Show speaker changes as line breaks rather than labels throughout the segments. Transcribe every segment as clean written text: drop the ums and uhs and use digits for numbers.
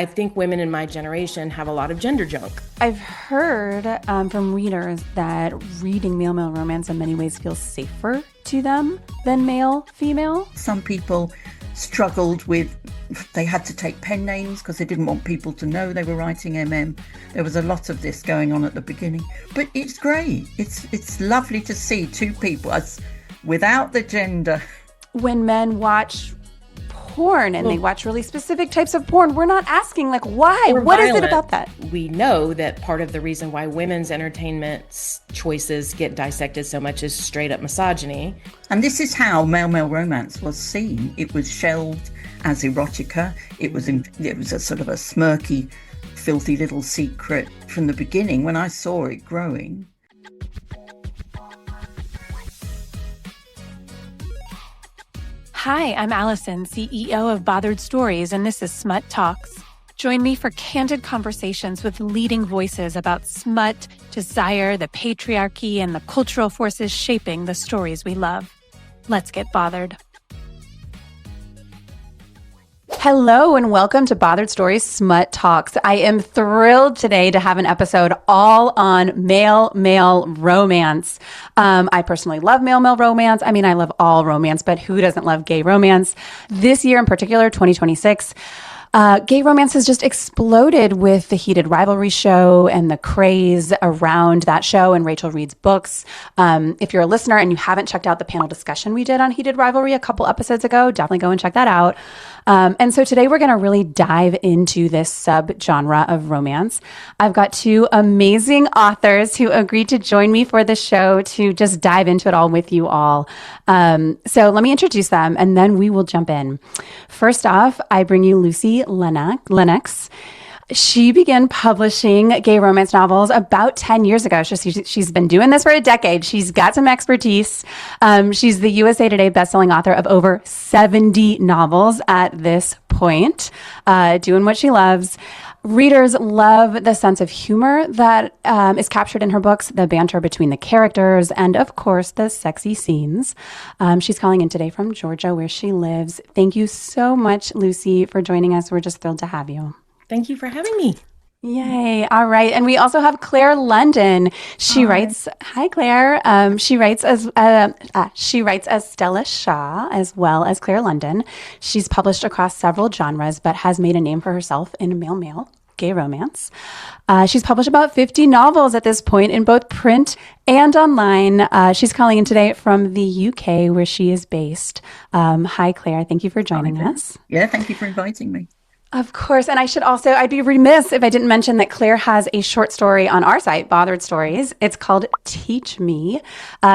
I think women in my generation have a lot of gender junk.
I've heard from readers that reading male-male romance in many ways feels safer to them than male-female.
Some people struggled with, they had to take pen names because they didn't want people to know they were writing MM. There was a lot of this going on at the beginning, but it's great. It's lovely to see two people as without the gender.
When men watch porn and they watch really specific types of porn, we're not asking like why. What is it about that?
We know that part of the reason why women's entertainment choices get dissected so much is straight up misogyny.
And this is how male-male romance was seen. It was shelved as erotica. It was a sort of a smirky, filthy little secret from the beginning when I saw it growing.
Hi, I'm Allison, CEO of Bothered Stories, and this is Smut Talks. Join me for candid conversations with leading voices about smut, desire, the patriarchy, and the cultural forces shaping the stories we love. Let's get bothered. Hello and welcome to Bothered Stories Smut Talks. I am thrilled today to have an episode all on male-male romance. I personally love male-male romance. I mean, I love all romance, but who doesn't love gay romance? This year in particular, 2026, gay romance has just exploded with the Heated Rivalry show and the craze around that show and Rachel Reed's books. If you're a listener and you haven't checked out the panel discussion we did on Heated Rivalry a couple episodes ago, definitely go and check that out. And so today we're going to really dive into this subgenre of romance. I've got two amazing authors who agreed to join me for the show to just dive into it all with you all. So let me introduce them and then we will jump in. First off, I bring you Lucy Lennox. She began publishing gay romance novels about 10 years ago. She's been doing this for a decade. She's got some expertise. She's the USA Today bestselling author of over 70 novels at this point, doing what she loves. Readers love the sense of humor that is captured in her books, the banter between the characters, and of course, the sexy scenes. She's calling in today from Georgia, where she lives. Thank you so much, Lucy, for joining us. We're just thrilled to have you.
Thank you for having me.
Yay. All right. And we also have Clare London. She writes, hi, Clare. She writes as Stella Shaw as well as Clare London. She's published across several genres, but has made a name for herself in male-male gay romance. She's published about 50 novels at this point in both print and online. She's calling in today from the UK where she is based. Hi, Clare. Thank you for joining us.
Yeah, thank you for inviting me.
Of course. And I'd be remiss if I didn't mention that Clare has a short story on our site, Bothered Stories. It's called Teach Me.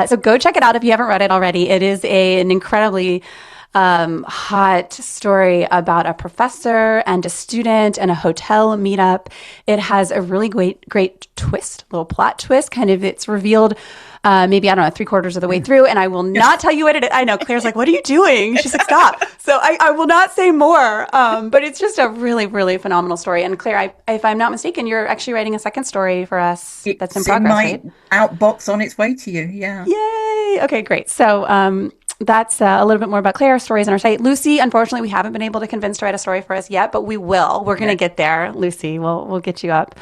So go check it out if you haven't read it already. It is an incredibly hot story about a professor and a student and a hotel meetup. It has a really great twist, little plot twist. Kind of, it's revealed maybe, I don't know, 3/4 of the way through, and I will not tell you what it is. I know, Claire's like, what are you doing? She's like, stop. So I will not say more, but it's just a really, really phenomenal story. And Claire, if I'm not mistaken, you're actually writing a second story for us that's in progress, right?
Outbox on its way to you, yeah.
Yay! Okay, great. So that's a little bit more about Claire's stories on our site. Lucy, unfortunately, we haven't been able to convince to write a story for us yet, but we will. We're going to get there, Lucy. We'll get you up.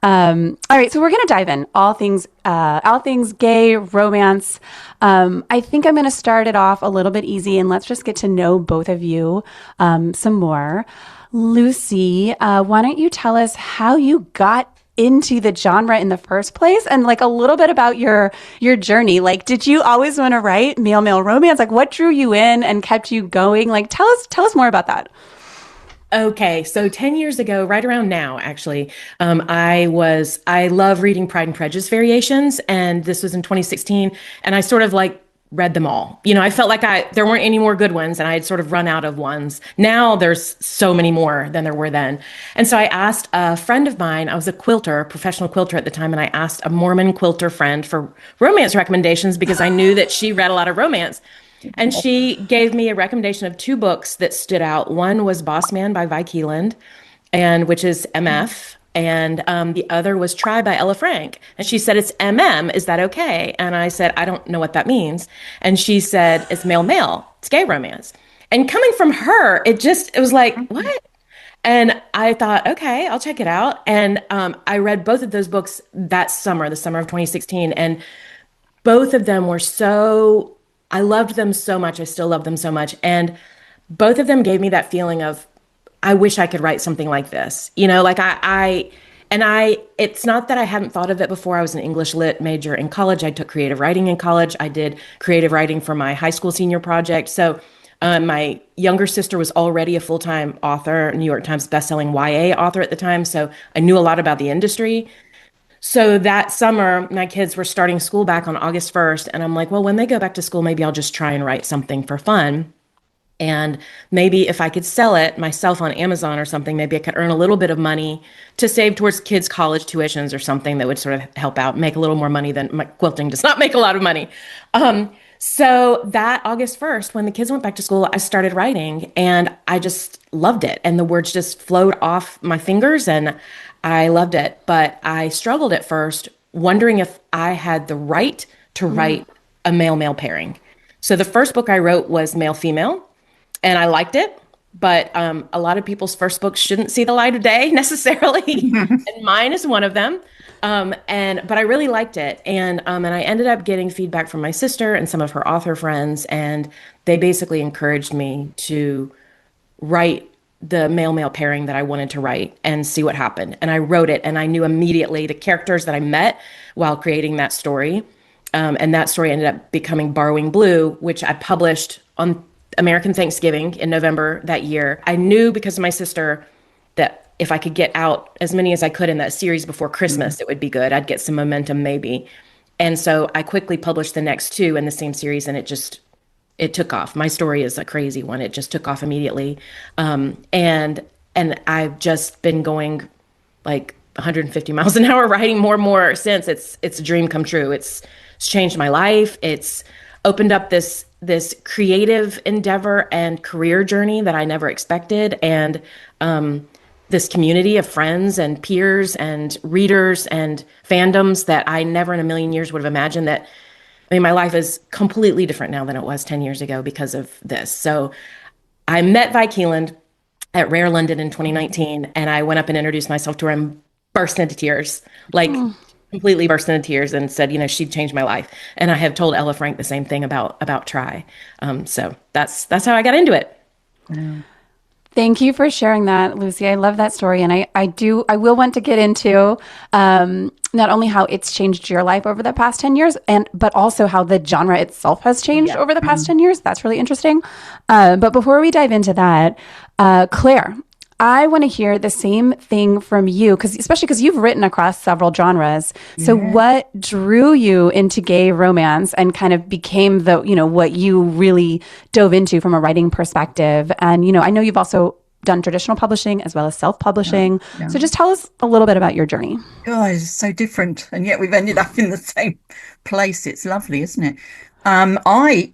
All right, so we're going to dive in all things gay romance. I think I'm going to start it off a little bit easy, and let's just get to know both of you some more. Lucy, why don't you tell us how you got into the genre in the first place, and like a little bit about your journey. Like, did you always want to write male romance? Like, what drew you in and kept you going? Like, tell us more about that.
Okay, so 10 years ago, right around now, actually, I love reading Pride and Prejudice variations, and this was in 2016, and I sort of like read them all. You know, I felt like there weren't any more good ones, and I had sort of run out of ones. Now there's so many more than there were then. And so I asked a friend of mine, I was a quilter, professional quilter at the time, and I asked a Mormon quilter friend for romance recommendations because I knew that she read a lot of romance. And she gave me a recommendation of 2 books that stood out. One was Boss Man by Vi Keeland, which is MF. And the other was Try by Ella Frank. And she said, it's MM. Is that okay? And I said, I don't know what that means. And she said, it's male. It's gay romance. And coming from her, it was like, what? And I thought, okay, I'll check it out. And I read both of those books that summer, the summer of 2016. And both of them were so, I loved them so much. I still love them so much. And both of them gave me that feeling of, I wish I could write something like this. Like it's not that I hadn't thought of it before. I was an English lit major in college. I took creative writing in college. I did creative writing for my high school senior project. So my younger sister was already a full-time author, New York Times bestselling YA author at the time. So I knew a lot about the industry. So that summer, my kids were starting school back on August 1st. And I'm like, well, when they go back to school, maybe I'll just try and write something for fun. And maybe if I could sell it myself on Amazon or something, maybe I could earn a little bit of money to save towards kids' college tuitions or something that would sort of help out, make a little more money than my quilting does not make a lot of money. So that August 1st, when the kids went back to school, I started writing and I just loved it. And the words just flowed off my fingers and I loved it. But I struggled at first, wondering if I had the right to write a male-male pairing. So the first book I wrote was male-female and I liked it. But a lot of people's first books shouldn't see the light of day necessarily, and mine is one of them. But I really liked it, and I ended up getting feedback from my sister and some of her author friends, and they basically encouraged me to write the male-male pairing that I wanted to write and see what happened. And I wrote it, and I knew immediately the characters that I met while creating that story. And that story ended up becoming Borrowing Blue, which I published on American Thanksgiving in November that year. I knew because of my sister that if I could get out as many as I could in that series before Christmas, it would be good. I'd get some momentum maybe. And so I quickly published the next two in the same series and it took off. My story is a crazy one. It just took off immediately. And I've just been going like 150 miles an hour writing more and more since. It's a dream come true. It's changed my life. It's opened up this creative endeavor and career journey that I never expected. And this community of friends and peers and readers and fandoms that I never in a million years would have imagined that. I mean, my life is completely different now than it was 10 years ago because of this. So I met Vi Keeland at Rare London in 2019, and I went up and introduced myself to her and burst into tears, like completely burst into tears and said, she'd changed my life. And I have told Ella Frank the same thing about Try. So that's how I got into it.
Yeah.
Thank you for sharing that, Lucy. I love that story. And I will want to get into not only how it's changed your life over the past 10 years, but also how the genre itself has changed over the past 10 years. That's really interesting. But before we dive into that, Claire, I want to hear the same thing from you, especially because you've written across several genres. So what drew you into gay romance and kind of became what you really dove into from a writing perspective? And, I know you've also done traditional publishing as well as self-publishing. Yeah. So just tell us a little bit about your journey.
Oh, it's so different. And yet we've ended up in the same place. It's lovely, isn't it? I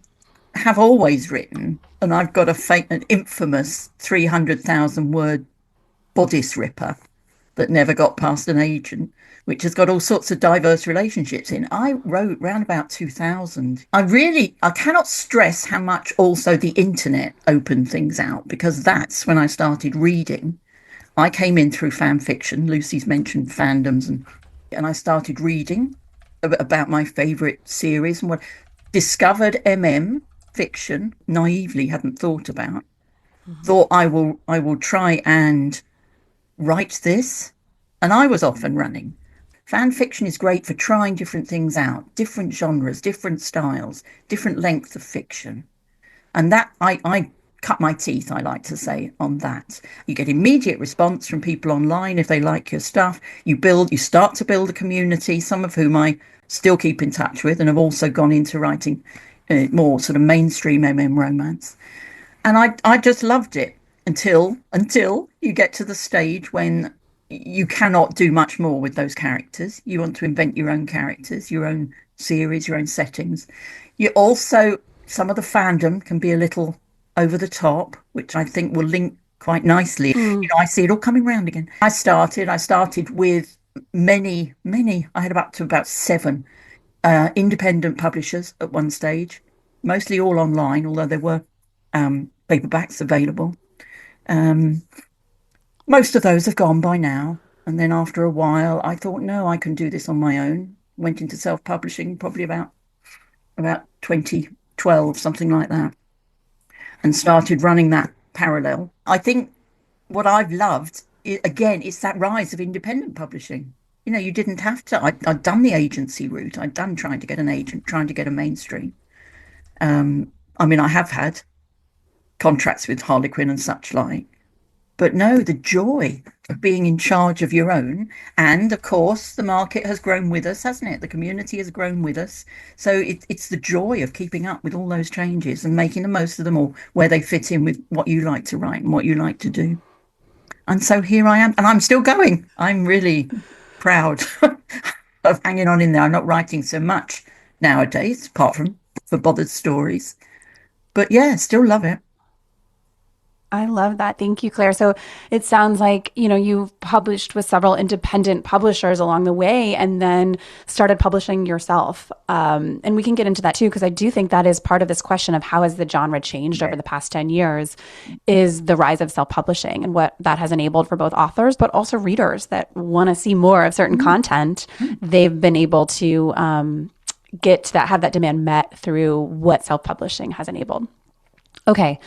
have always written, and I've got an infamous 300,000 word bodice ripper that never got past an agent, which has got all sorts of diverse relationships in. I wrote round about 2000. I cannot stress how much also the internet opened things out, because that's when I started reading. I came in through fan fiction. Lucy's mentioned fandoms, and I started reading about my favorite series and discovered fiction, naively hadn't thought about. Thought I will try and write this, and I was off and running. Fan fiction is great for trying different things out, different genres, different styles, different lengths of fiction, and that I cut my teeth, I like to say, on that. You get immediate response from people online if they like your stuff. You start to build a community, some of whom I still keep in touch with, and have also gone into writing more sort of mainstream romance. And I just loved it until you get to the stage when you cannot do much more with those characters. You want to invent your own characters, your own series, your own settings. You also, some of the fandom can be a little over the top, which I think will link quite nicely. I see it all coming round again. I started with many, I had up to about 7 independent publishers at one stage, mostly all online, although there were paperbacks available. Most of those have gone by now. And then after a while, I thought, no, I can do this on my own. Went into self-publishing probably about 2012, something like that, and started running that parallel. I think what I've loved, again, it's that rise of independent publishing. You didn't have to. I'd done the agency route. I'd done trying to get an agent, trying to get a mainstream. I mean, I have had contracts with Harlequin and such like, but no, the joy of being in charge of your own. And of course, the market has grown with us, hasn't it? The community has grown with us. So it's the joy of keeping up with all those changes and making the most of them all where they fit in with what you like to write and what you like to do. And so here I am, and I'm still going. I'm really proud of hanging on in there. I'm not writing so much nowadays, apart from for bothered stories. But yeah, still love it.
I love that. Thank you, Claire. So it sounds like, you've published with several independent publishers along the way and then started publishing yourself. And we can get into that too, because I do think that is part of this question of how has the genre changed over the past 10 years is the rise of self-publishing and what that has enabled for both authors, but also readers that want to see more of certain content. They've been able to have that demand met through what self-publishing has enabled. Okay.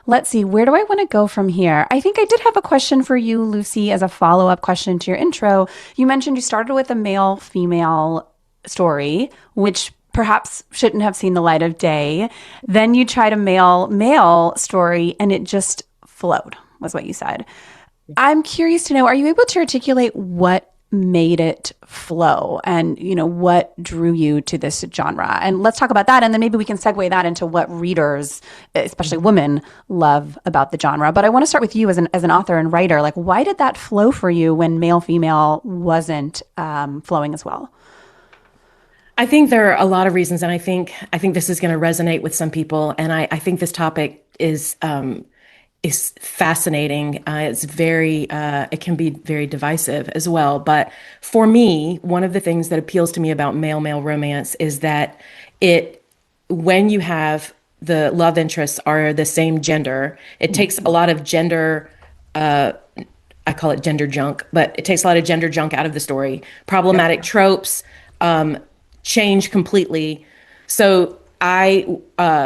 Let's see. Where do I want to go from here? I think I did have a question for you, Lucy, as a follow-up question to your intro. You mentioned you started with a male-female story, which perhaps shouldn't have seen the light of day. Then you tried a male-male story, and it just flowed, was what you said. I'm curious to know, are you able to articulate what made it flow and what drew you to this genre? And let's talk about that, and then maybe we can segue that into what readers, especially women, love about the genre. But I want to start with you as an author and writer. Like, why did that flow for you when male female wasn't flowing as well?
I think there are a lot of reasons, and I think this is going to resonate with some people. And I think this topic is fascinating. It can be very divisive as well. But for me, one of the things that appeals to me about male-male romance is that when you have the love interests are the same gender, it takes a lot of gender, I call it gender junk, but it takes a lot of gender junk out of the story. Problematic tropes change completely. So I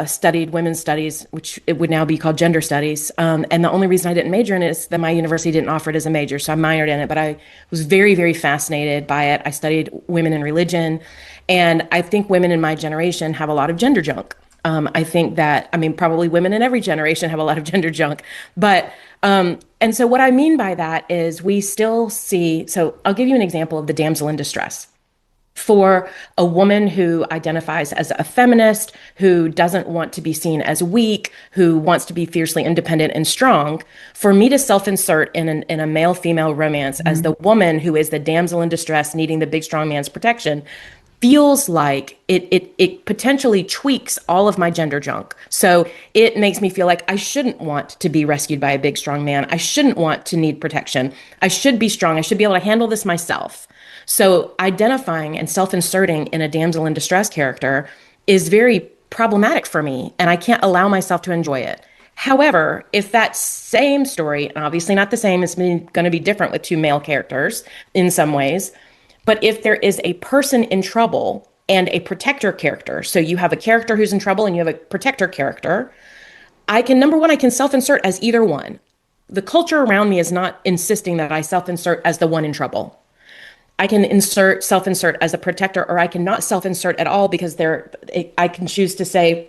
studied women's studies, which it would now be called gender studies. And the only reason I didn't major in it is that my university didn't offer it as a major. So I minored in it, but I was very, very fascinated by it. I studied women in religion. And I think women in my generation have a lot of gender junk. I think that, probably women in every generation have a lot of gender junk. But, and so what I mean by that is we still see, so I'll give you an example of the damsel in distress. For a woman who identifies as a feminist, who doesn't want to be seen as weak, who wants to be fiercely independent and strong, for me to self-insert in a male-female romance as the woman who is the damsel in distress needing the big strong man's protection feels like it potentially tweaks all of my gender junk. So it makes me feel like I shouldn't want to be rescued by a big strong man. I shouldn't want to need protection. I should be strong. I should be able to handle this myself. So identifying and self-inserting in a damsel in distress character is very problematic for me, and I can't allow myself to enjoy it. However, if that same story, and obviously not the same, it's going to be different with two male characters in some ways, but if there is a person in trouble and a protector character, so you have a character who's in trouble and you have a protector character, number one, I can self-insert as either one. The culture around me is not insisting that I self-insert as the one in trouble. I can self-insert as a protector, or I can not self-insert at all because I can choose to say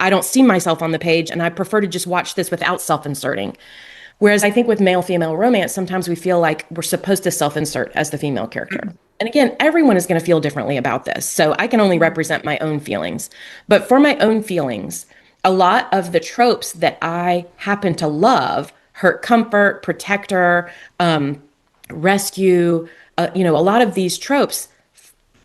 I don't see myself on the page and I prefer to just watch this without self-inserting. Whereas I think with male-female romance, sometimes we feel like we're supposed to self-insert as the female character. And again, everyone is going to feel differently about this. So I can only represent my own feelings. But for my own feelings, a lot of the tropes that I happen to love, hurt, comfort, protector, rescue, a lot of these tropes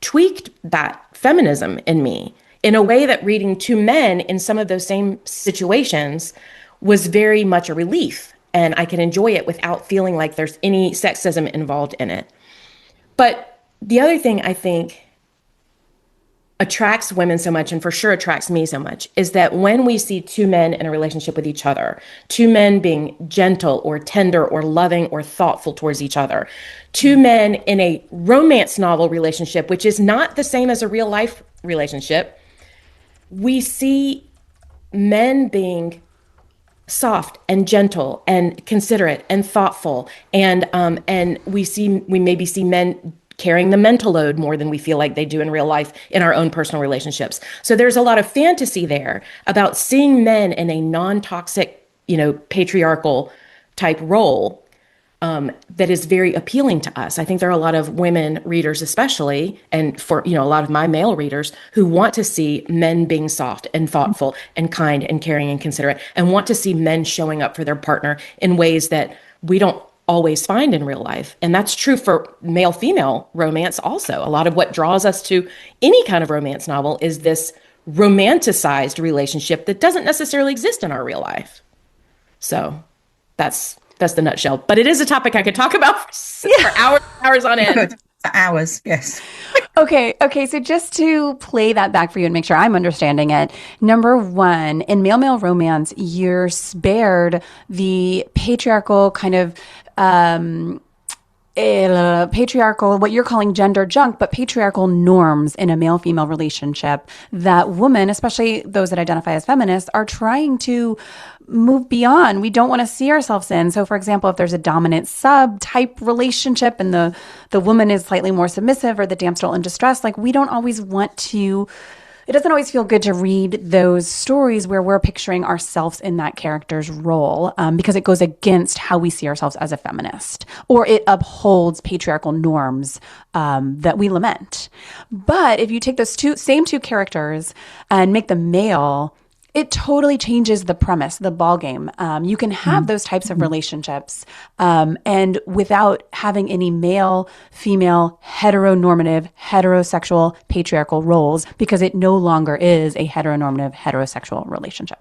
tweaked that feminism in me in a way that reading two men in some of those same situations was very much a relief. And I can enjoy it without feeling like there's any sexism involved in it. But the other thing I think attracts women so much, and for sure attracts me so much, is that when we see two men in a relationship with each other, two men being gentle or tender or loving or thoughtful towards each other, two men in a romance novel relationship, which is not the same as a real life relationship, we see men being soft and gentle and considerate and thoughtful, and we maybe see men carrying the mental load more than we feel like they do in real life in our own personal relationships. So there's a lot of fantasy there about seeing men in a non-toxic, patriarchal type role, that is very appealing to us. I think there are a lot of women readers, especially, and for a lot of my male readers, who want to see men being soft and thoughtful and kind and caring and considerate, and want to see men showing up for their partner in ways that we don't always find in real life. And that's true for male-female romance also. A lot of what draws us to any kind of romance novel is this romanticized relationship that doesn't necessarily exist in our real life. So that's the nutshell. But it is a topic I could talk about for hours on end.
Good. For hours, yes.
Okay. So just to play that back for you and make sure I'm understanding it. Number one, in male romance, you're spared the patriarchal kind of patriarchal, what you're calling gender junk, but patriarchal norms in a male-female relationship that women, especially those that identify as feminists, are trying to move beyond. We don't want to see ourselves in. So for example, if there's a dominant sub type relationship and the woman is slightly more submissive, or the damsel in distress, like we don't always want to, it doesn't always feel good to read those stories where we're picturing ourselves in that character's role, because it goes against how we see ourselves as a feminist, or it upholds patriarchal norms that we lament. But if you take those same two characters and make them male, it totally changes the premise, the ball game. You can have those types of relationships, and without having any male, female, heteronormative, heterosexual, patriarchal roles, because it no longer is a heteronormative, heterosexual relationship.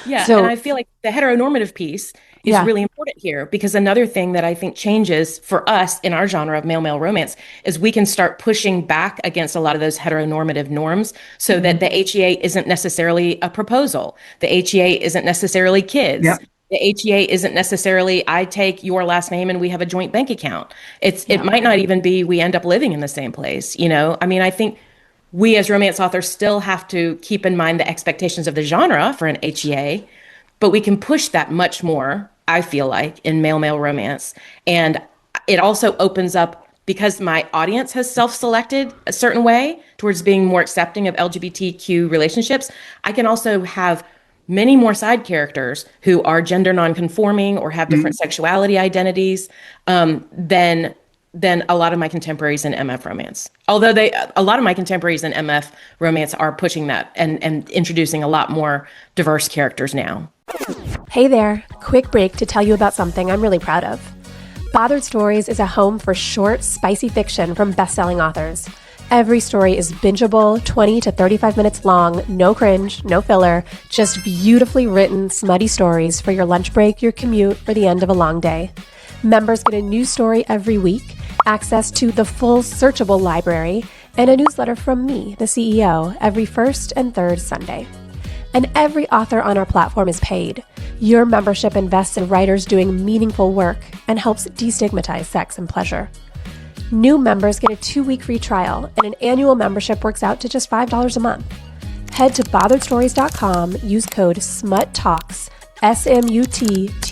Yeah,
So,
and I feel like the heteronormative piece is really important here, because another thing that I think changes for us in our genre of male-male romance is we can start pushing back against a lot of those heteronormative norms, so that the HEA isn't necessarily a proposal. The HEA isn't necessarily kids.
Yep.
The HEA isn't necessarily I take your last name and we have a joint bank account. It might not even be we end up living in the same place, I mean, I think we as romance authors still have to keep in mind the expectations of the genre for an HEA, but we can push that much more, I feel like, in male-male romance. And it also opens up, because my audience has self-selected a certain way towards being more accepting of LGBTQ relationships, I can also have many more side characters who are gender non-conforming or have different sexuality identities, than a lot of my contemporaries in MF romance. Although a lot of my contemporaries in MF romance are pushing that and introducing a lot more diverse characters now.
Hey there, quick break to tell you about something I'm really proud of. Bothered Stories is a home for short, spicy fiction from best-selling authors. Every story is bingeable, 20 to 35 minutes long, no cringe, no filler, just beautifully written, smutty stories for your lunch break, your commute, or the end of a long day. Members get a new story every week, access to the full searchable library, and a newsletter from me, the CEO, every first and third Sunday. And every author on our platform is paid. Your membership invests in writers doing meaningful work and helps destigmatize sex and pleasure. New members get a 2-week free trial, and an annual membership works out to just $5 a month. Head to botheredstories.com, use code SMUTTALKS, SMUTTALKS,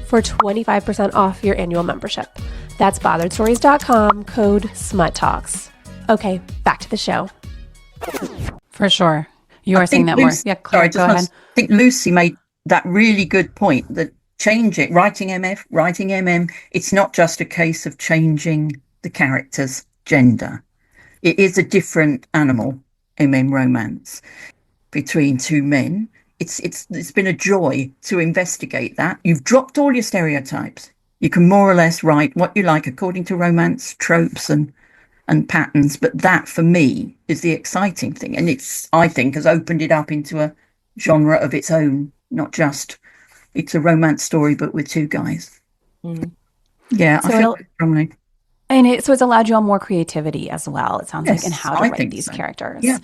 for 25% off your annual membership. That's botheredstories.com, code SMUTTALKS. Okay, back to the show.
for sure. You are saying that more. Yeah, Claire, go ahead.
I think Lucy made that really good point that writing MM, it's not just a case of changing the character's gender. It is a different animal, MM romance, between two men. It's been a joy to investigate that. You've dropped all your stereotypes. You can more or less write what you like according to romance tropes and patterns. But that, for me, is the exciting thing. And I think, has opened it up into a genre of its own, not just it's a romance story, but with two guys.
Mm.
Yeah,
So
I feel it strongly.
So it's allowed you all more creativity as well, it sounds like, in
Yes,
how to
I
write
think
these
so.
characters.
Yeah.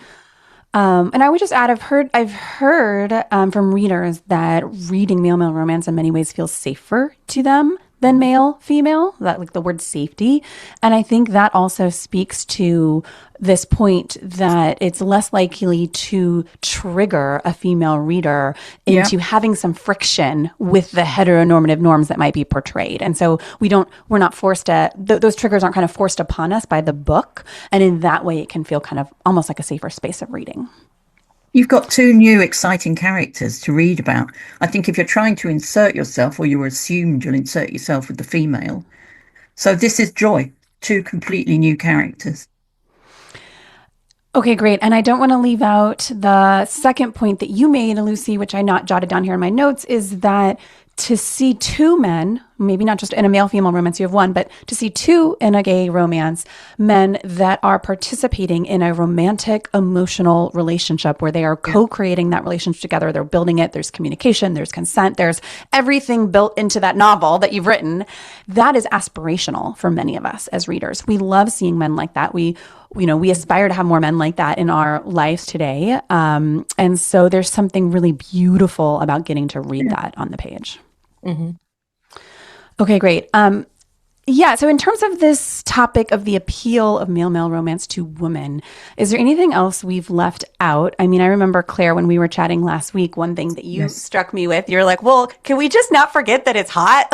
And I would just add, I've heard from readers that reading male romance in many ways feels safer to them than male female. That, like, the word safety, and I think that also speaks to this point that it's less likely to trigger a female reader
Yeah.
into having some friction with the heteronormative norms that might be portrayed. And so we're not forced to, those triggers aren't kind of forced upon us by the book. And in that way, it can feel kind of almost like a safer space of reading.
You've got two new exciting characters to read about. I think if you're trying to insert yourself, or you're assumed you'll insert yourself with the female. So this is Joy, two completely new characters.
Okay, great. And I don't want to leave out the second point that you made, Lucy, which I not jotted down here in my notes, is that to see two men, maybe not just in a male-female romance, you have one, but to see two in a gay romance, men that are participating in a romantic, emotional relationship where they are co-creating that relationship together. They're building it. There's communication, there's consent, there's everything built into that novel that you've written. That is aspirational for many of us as readers. We love seeing men like that. We aspire to have more men like that in our lives today. And so there's something really beautiful about getting to read that on the page.
Mm-hmm.
Okay, great. So in terms of this topic of the appeal of male-male romance to women, is there anything else we've left out? I mean, I remember, Claire, when we were chatting last week, one thing that you struck me with, you're like, well, can we just not forget that it's hot?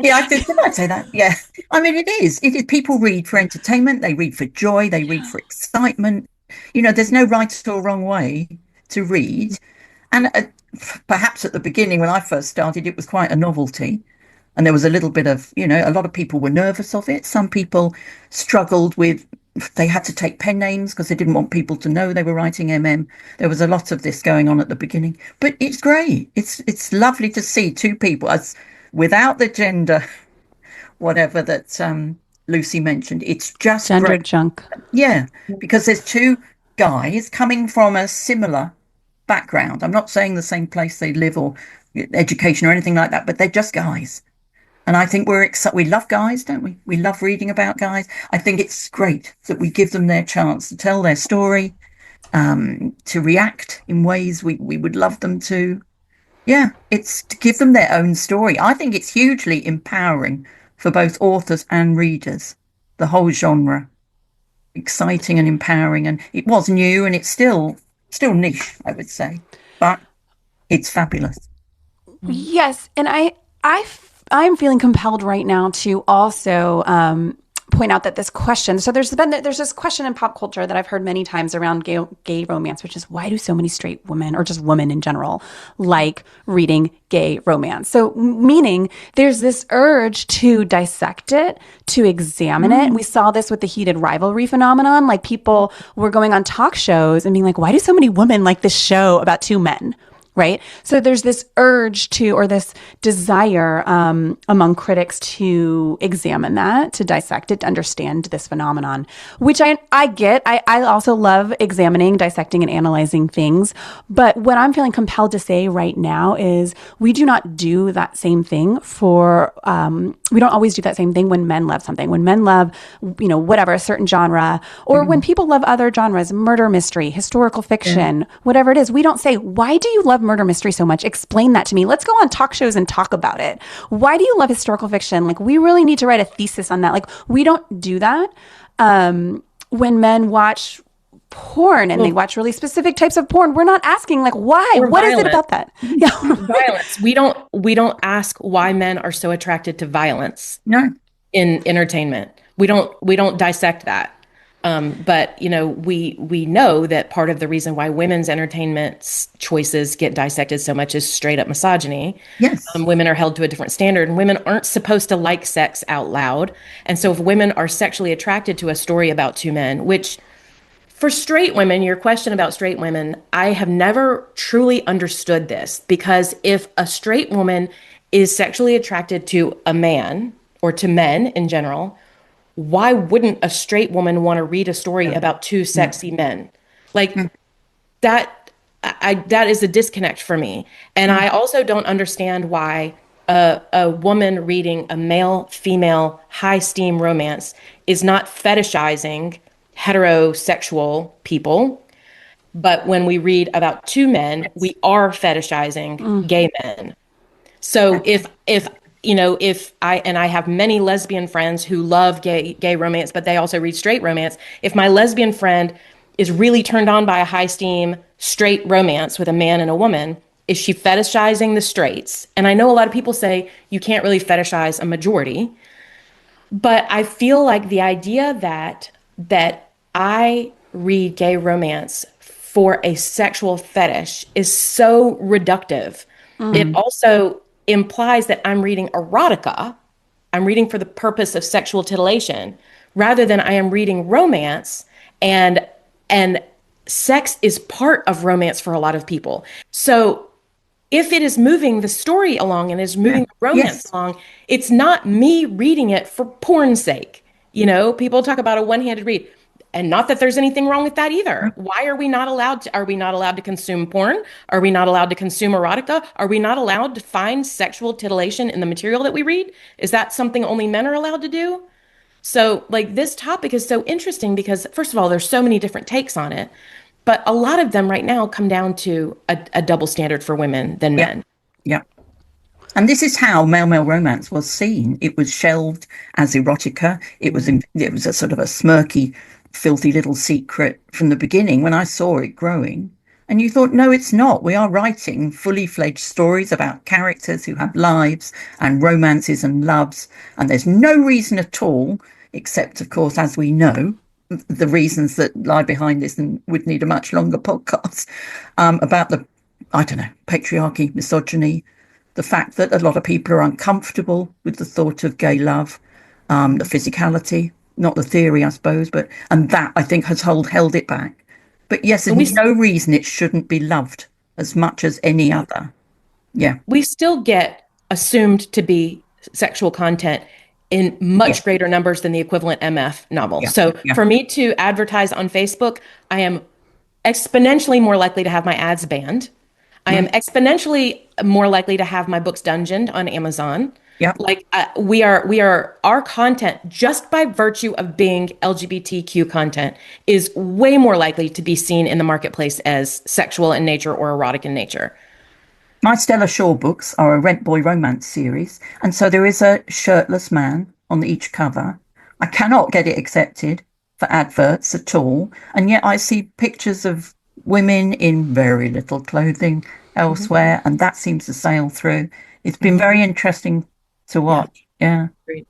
Yeah, did I say that? Yeah. I mean, it is. It is. People read for entertainment. They read for joy. They read for excitement. There's no right or wrong way to read. And perhaps at the beginning, when I first started, it was quite a novelty. And there was a little bit of, a lot of people were nervous of it. Some people struggled with, they had to take pen names because they didn't want people to know they were writing MM. There was a lot of this going on at the beginning. But it's great. It's lovely to see two people, as without the gender, whatever that Lucy mentioned. It's just
Gender
great.
junk.
Yeah, because there's two guys coming from a similar background. I'm not saying the same place they live or education or anything like that, but they're just guys. And I think we love guys, don't we? We love reading about guys. I think it's great that we give them their chance to tell their story, to react in ways we would love them to. Yeah, it's to give them their own story. I think it's hugely empowering for both authors and readers, the whole genre. Exciting and empowering. And it was new, and it's still niche, I would say. But it's fabulous.
Yes, and I'm feeling compelled right now to also point out that this question. So there's this question in pop culture that I've heard many times around gay romance, which is, why do so many straight women, or just women in general, like reading gay romance? So meaning there's this urge to dissect it, to examine it. We saw this with the heated rivalry phenomenon. Like, people were going on talk shows and being like, why do so many women like this show about two men? Right. So there's this urge or this desire among critics to examine that, to dissect it, to understand this phenomenon, which I get. I also love examining, dissecting, and analyzing things. But what I'm feeling compelled to say right now is we do not do that same thing we don't always do that same thing when men love something. When men love, whatever, a certain genre, or when people love other genres, murder mystery, historical fiction, whatever it is, we don't say, why do you love murder mystery so much? Explain that to me. Let's go on talk shows and talk about it. Why do you love historical fiction? Like, we really need to write a thesis on that. Like, we don't do that. When men watch porn and they watch really specific types of porn, we're not asking, like, why? What is it about that? Yeah.
Violence. We don't ask why men are so attracted to violence
No.
in entertainment. We don't dissect that. But we know that part of the reason why women's entertainment choices get dissected so much is straight up misogyny.
Yes.
Women are held to a different standard, and women aren't supposed to like sex out loud. And so if women are sexually attracted to a story about two men, which for straight women, your question about straight women, I have never truly understood this, because if a straight woman is sexually attracted to a man, or to men in general, why wouldn't a straight woman want to read a story about two sexy men? Like, that is a disconnect for me. And I also don't understand why a woman reading a male female high steam romance is not fetishizing heterosexual people, but when we read about two men, we are fetishizing gay men. So if if I have many lesbian friends who love gay romance, but they also read straight romance. If my lesbian friend is really turned on by a high steam straight romance with a man and a woman, is she fetishizing the straights? And I know a lot of people say you can't really fetishize a majority, but I feel like the idea that I read gay romance for a sexual fetish is so reductive. It also implies that I'm reading erotica. I'm reading for the purpose of sexual titillation rather than I am reading romance, and sex is part of romance for a lot of people. So if it is moving the story along and is moving the romance
Yes.
along, it's not me reading it for porn's sake. People talk about a one-handed read. And not that there's anything wrong with that either. Why are we not allowed to consume porn? Are we not allowed to consume erotica? Are we not allowed to find sexual titillation in the material that we read? Is that something only men are allowed to do? So, like, this topic is so interesting because, first of all, there's so many different takes on it, but a lot of them right now come down to a double standard for women than
Yeah.
men.
Yeah. And this is how male romance was seen. It was shelved as erotica. It was a sort of a smirky, filthy little secret from the beginning when I saw it growing. And you thought, no, it's not. We are writing fully fledged stories about characters who have lives and romances and loves. And there's no reason at all, except, of course, as we know, the reasons that lie behind this and would need a much longer podcast about I don't know, patriarchy, misogyny, the fact that a lot of people are uncomfortable with the thought of gay love, the physicality, not the theory, I suppose, and that I think has held it back. But yes,
And
there's no reason it shouldn't be loved as much as any other. Yeah,
we still get assumed to be sexual content in
yeah,
much greater numbers than the equivalent MF novel.
yeah,
So
yeah.
for me to advertise on Facebook, I am exponentially more likely to have my ads banned. I am exponentially more likely to have my books dungeoned on Amazon.
Yeah.
Like we are our content just by virtue of being LGBTQ content is way more likely to be seen in the marketplace as sexual in nature or erotic in nature.
My Stella Shaw books are a Rent Boy romance series, and so there is a shirtless man on each cover. I cannot get it accepted for adverts at all, and yet I see pictures of women in very little clothing elsewhere, and that seems to sail through. It's been very interesting to
Yeah,
watch. Yeah.
agreed.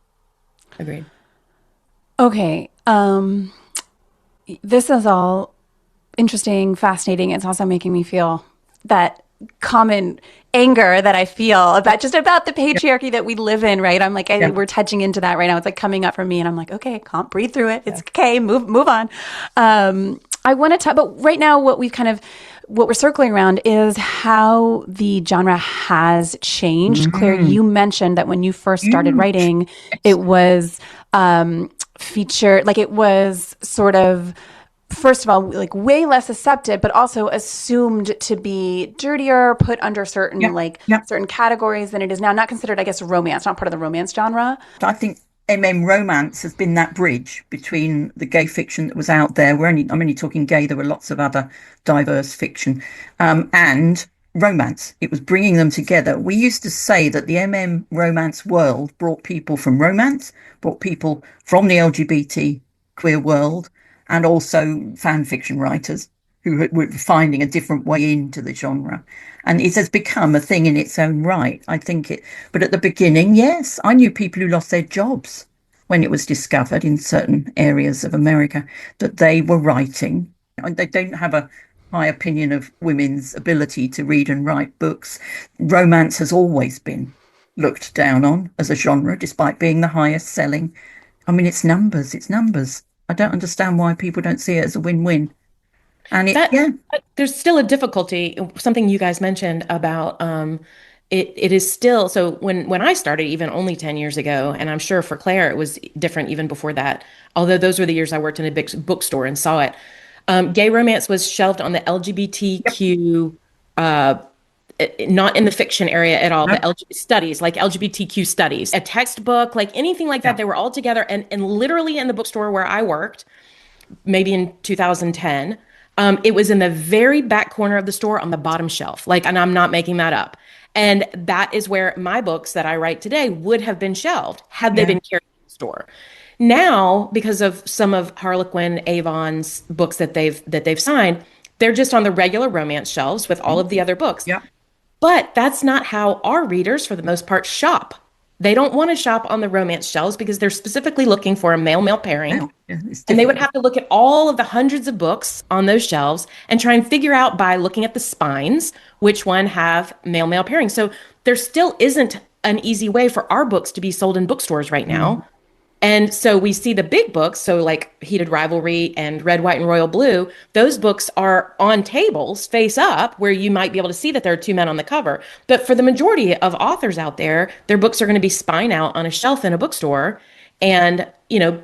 Agreed.
Okay. This is all interesting, fascinating. It's also making me feel that common anger that I feel about the patriarchy that we live in, right? I'm like,
Yeah.
we're touching into that right now. It's like coming up for me, and I'm like, okay, can't breathe through it. It's okay. Move on. I want to talk, but right now, what we're circling around is how the genre has changed. Claire, you mentioned that when you first started writing, it was featured, like it was sort of, first of all, like way less accepted, but also assumed to be dirtier, put under certain certain categories than it is now. Not considered, I guess, romance, not part of the romance genre.
I think romance has been that bridge between the gay fiction that was out there. I'm only talking gay. There were lots of other diverse fiction, and romance. It was bringing them together. We used to say that the romance world brought people from romance, brought people from the LGBT queer world, and also fan fiction writers who were finding a different way into the genre. And it has become a thing in its own right. I think but at the beginning, yes, I knew people who lost their jobs when it was discovered in certain areas of America that they were writing. And they don't have a high opinion of women's ability to read and write books. Romance has always been looked down on as a genre, despite being the highest selling. I mean, it's numbers, it's numbers. I don't understand why people don't see it as a win-win. And
That there's still a difficulty, something you guys mentioned about it is still so when I started even only 10 years ago, and I'm sure for Claire it was different even before that, although those were the years I worked in a big bookstore and saw it. Gay romance was shelved on the LGBTQ not in the fiction area at all,
No.
but studies, like LGBTQ studies, a textbook, like anything like that. They were all together. And literally in the bookstore where I worked, maybe in 2010, it was in the very back corner of the store on the bottom shelf. Like, and I'm not making that up. And that is where my books that I write today would have been shelved had they
Yeah.
been carried in the store. Now, because of some of Harlequin Avon's books that they've signed, they're just on the regular romance shelves with all of the other books.
Yeah.
But that's not how our readers, for the most part, shop. They don't want to shop on the romance shelves because they're specifically looking for a male-male pairing.
Wow. Yeah, it's
And they would
different.
have to look at all of the hundreds of books on those shelves and try and figure out by looking at the spines which one have male-male pairing. So there still isn't an easy way for our books to be sold in bookstores right now. And so we see the big books, so like Heated Rivalry and Red, White, and Royal Blue, those books are on tables face up where you might be able to see that there are two men on the cover. But for the majority of authors out there, their books are going to be spine out on a shelf in a bookstore. And,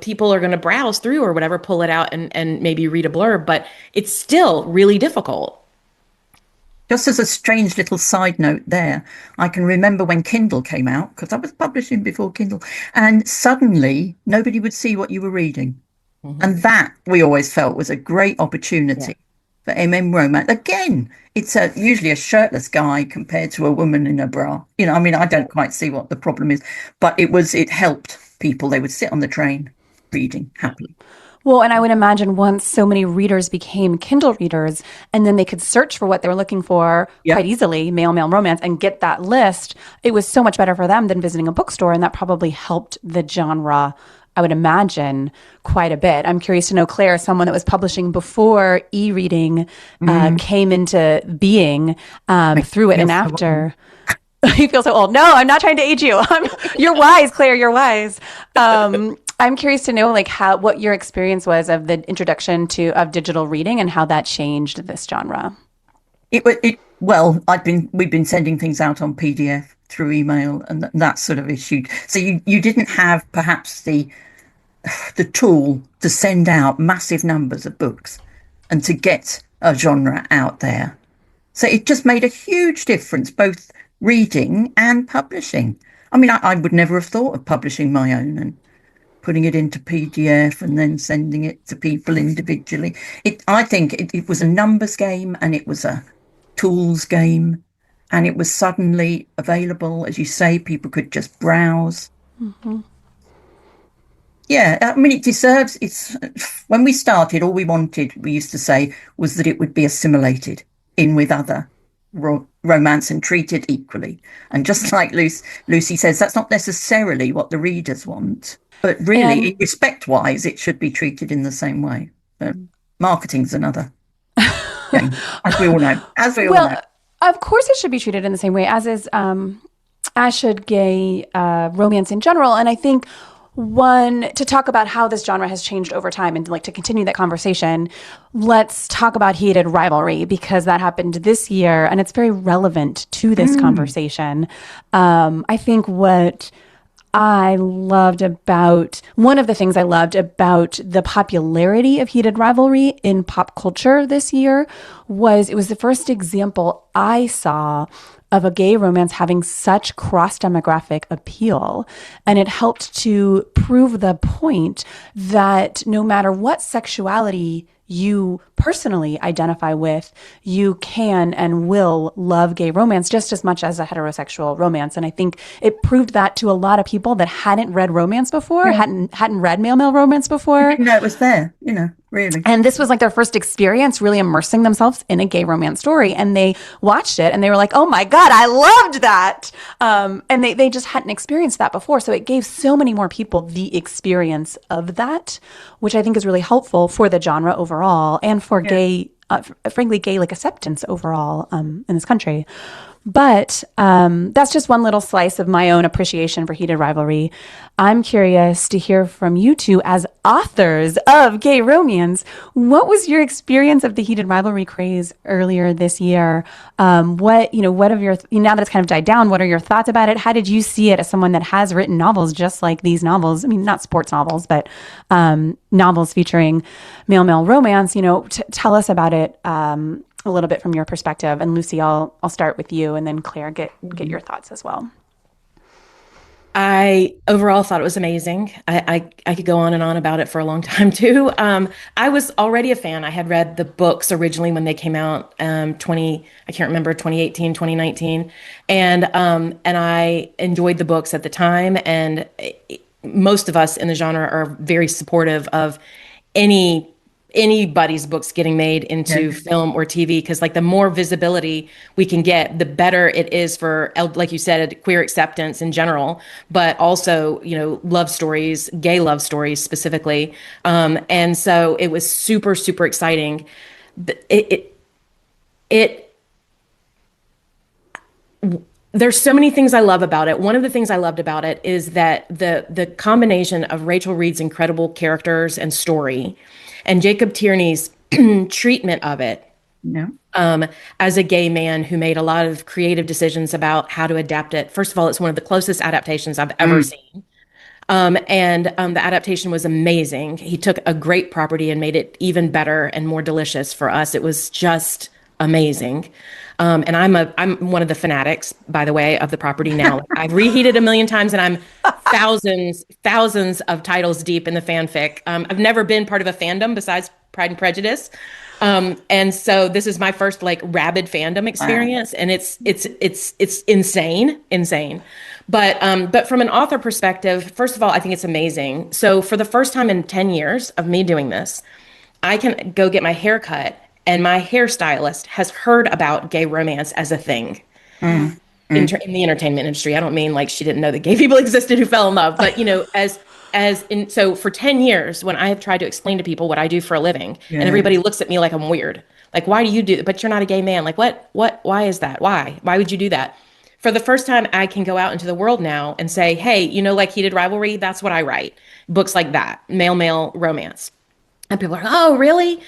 people are going to browse through or whatever, pull it out and maybe read a blurb, but it's still really difficult.
Just as a strange little side note there, I can remember when Kindle came out, because I was publishing before Kindle, and suddenly nobody would see what you were reading. And that we always felt was a great opportunity for romance. Again, it's usually a shirtless guy compared to a woman in a bra. I don't quite see what the problem is, but it helped people. They would sit on the train reading happily.
Well, and I would imagine once so many readers became Kindle readers and then they could search for what they were looking for quite easily, male romance, and get that list, it was so much better for them than visiting a bookstore. And that probably helped the genre, I would imagine, quite a bit. I'm curious to know, Claire, someone that was publishing before e-reading came into being through it and after. You feel so old. No, I'm not trying to age you. You're wise, Claire. You're wise. I'm curious to know, what your experience was of the introduction of digital reading and how that changed this genre.
We've been sending things out on PDF through email and that sort of issue. So you didn't have perhaps the tool to send out massive numbers of books and to get a genre out there. So it just made a huge difference, both reading and publishing. I would never have thought of publishing my own and putting it into PDF and then sending it to people individually. I think it was a numbers game and it was a tools game, and it was suddenly available. As you say, people could just browse. Yeah, it's when we started, all we used to say, was that it would be assimilated in with other romance and treated equally. And just like Lucy says, that's not necessarily what the readers want. But really, respect-wise, it should be treated in the same way. But marketing's another thing, as we all know.
Of course it should be treated in the same way, as should gay romance in general. And I think to talk about how this genre has changed over time and to continue that conversation, let's talk about Heated Rivalry, because that happened this year and it's very relevant to this conversation. I think one of the things I loved about the popularity of Heated Rivalry in pop culture this year was it was the first example I saw of a gay romance having such cross-demographic appeal. And it helped to prove the point that no matter what sexuality you personally identify with, you can and will love gay romance just as much as a heterosexual romance. And I think it proved that to a lot of people that hadn't read romance before, hadn't read male romance before.
Didn't know it was there, really.
And this was their first experience really immersing themselves in a gay romance story. And they watched it and they were like, oh my God, I loved that. And they just hadn't experienced that before. So it gave so many more people the experience of that, which I think is really helpful for the genre overall and for gay, frankly, gay acceptance overall in this country. But that's just one little slice of my own appreciation for Heated Rivalry. I'm curious to hear from you two as authors of gay romance. What was your experience of the Heated Rivalry craze earlier this year? What of your, now that it's kind of died down, what are your thoughts about it? How did you see it as someone that has written novels just like these novels? Not sports novels, but novels featuring male romance. Tell us about it. a little bit from your perspective. And Lucy, I'll start with you, and then Claire, get your thoughts as well.
I overall thought it was amazing. I could go on and on about it for a long time too. I was already a fan. I had read the books originally when they came out, I can't remember, 2018, 2019. And I enjoyed the books at the time. And most of us in the genre are very supportive of any anybody's books getting made into film or TV, because like the more visibility we can get, the better it is for, like you said, queer acceptance in general, but also, you know, love stories, gay love stories specifically. And so it was super, super exciting. It There's so many things I love about it. One of the things I loved about it is that the combination of Rachel Reed's incredible characters and story and Jacob Tierney's treatment of it, as a gay man who made a lot of creative decisions about how to adapt it. First of all, it's one of the closest adaptations I've ever seen. The adaptation was amazing. He took a great property and made it even better and more delicious for us. It was just amazing. And I'm one of the fanatics, by the way, of the property now. Like, I've reheated a million times, and I'm thousands of titles deep in the fanfic. I've never been part of a fandom besides Pride and Prejudice. And so this is my first like rabid fandom experience, and it's insane. But from an author perspective, first of all, I think it's amazing. So for the first time in 10 years of me doing this, I can go get my hair cut, and my hairstylist has heard about gay romance as a thing in the entertainment industry. I don't mean like she didn't know that gay people existed who fell in love, but you know, so for 10 years, when I have tried to explain to people what I do for a living, and everybody looks at me like I'm weird, like, why do you do, but you're not a gay man. Like, why is that? Why would you do that? For the first time, I can go out into the world now and say, hey, you know, like Heated Rivalry, that's what I write. Books like that, male romance. And people are like, oh, really?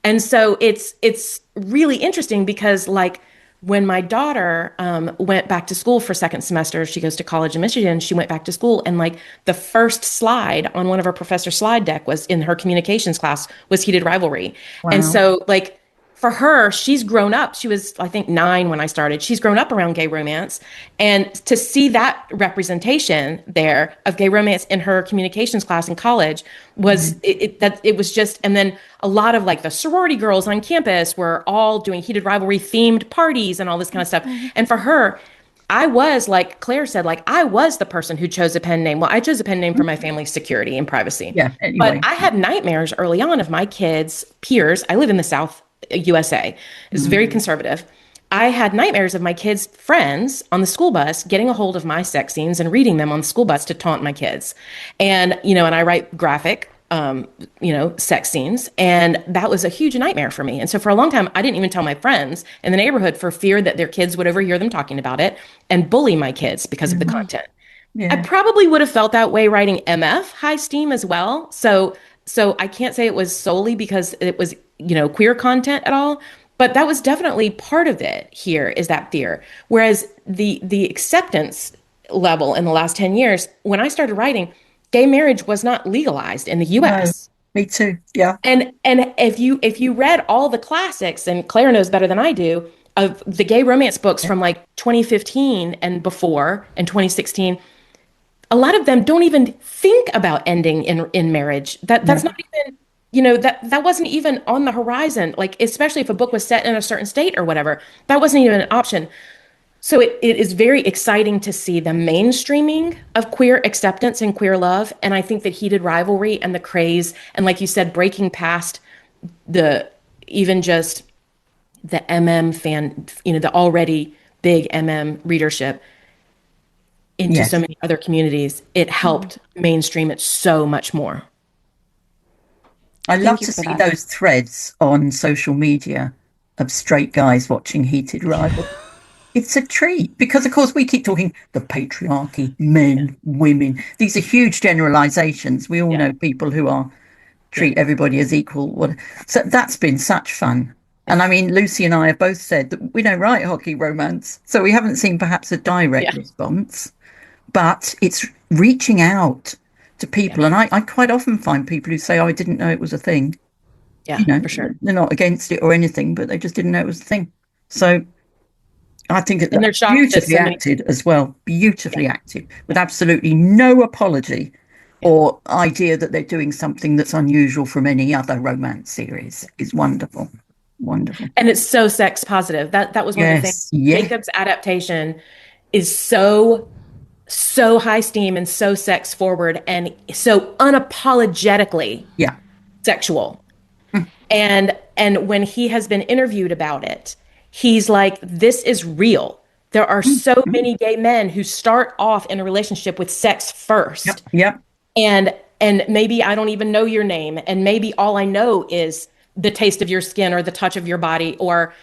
And so it's really interesting because like when my daughter went back to school for second semester, she goes to college in Michigan, she went back to school, and like the first slide on one of her professor's slide deck was in her communications class was Heated Rivalry. Wow. And so like for her, she's grown up. She was, I think, 9 when I started. She's grown up around gay romance. And to see that representation there of gay romance in her communications class in college was, it was just, and then a lot of like the sorority girls on campus were all doing Heated Rivalry themed parties and all this kind of stuff. And for her, I was, like Claire said, like I was the person who chose a pen name. Well, I chose a pen name for my family's security and privacy.
Yeah, anyway.
But I had nightmares early on of my kids' peers. I live in the South USA. It's very conservative. I had nightmares of my kids' friends on the school bus getting a hold of my sex scenes and reading them on the school bus to taunt my kids. And, you know, and I write graphic, sex scenes. And that was a huge nightmare for me. And so for a long time, I didn't even tell my friends in the neighborhood for fear that their kids would overhear them talking about it and bully my kids because of the content. Yeah. I probably would have felt that way writing MF High Steam as well. So I can't say it was solely because it was, you know, queer content at all, but that was definitely part of it here, is that fear. Whereas the acceptance level in the last 10 years, when I started writing, gay marriage was not legalized in the US.
No, me too. Yeah.
And if you read all the classics, and Claire knows better than I do, of the gay romance books from like 2015 and before and 2016, a lot of them don't even think about ending in marriage. That's not even, you know, that wasn't even on the horizon. Like, especially if a book was set in a certain state or whatever, that wasn't even an option. So it is very exciting to see the mainstreaming of queer acceptance and queer love. And I think that Heated Rivalry and the craze, and like you said, breaking past even just the MM fan, you know, the already big MM readership into so many other communities, it helped mainstream it so much more.
I love to see those threads on social media of straight guys watching Heated Rivalry. It's a treat because, of course, we keep talking the patriarchy, men, women. These are huge generalizations. We all know people who treat everybody as equal. So that's been such fun. And I mean, Lucy and I have both said that we don't write hockey romance, so we haven't seen perhaps a direct response, but it's reaching out to people. And I quite often find people who say, oh, I didn't know it was a thing.
Yeah, for sure.
They're not against it or anything, but they just didn't know it was a thing. So I think
And they're
it's
shocked that
beautifully
so many.
acted as well, beautifully
Yeah,
acted, with absolutely no apology
yeah.
or idea that they're doing something that's unusual from any other romance series. Is wonderful, wonderful.
And it's so sex positive. That was one of the things.
Yes, yeah,
Jacob's adaptation is so high steam and so sex forward and so unapologetically
yeah,
sexual. And when he has been interviewed about it, he's like, this is real. There are so many gay men who start off in a relationship with sex
yep,
first.
yep,
And maybe I don't even know your name. And maybe all I know is the taste of your skin or the touch of your body or,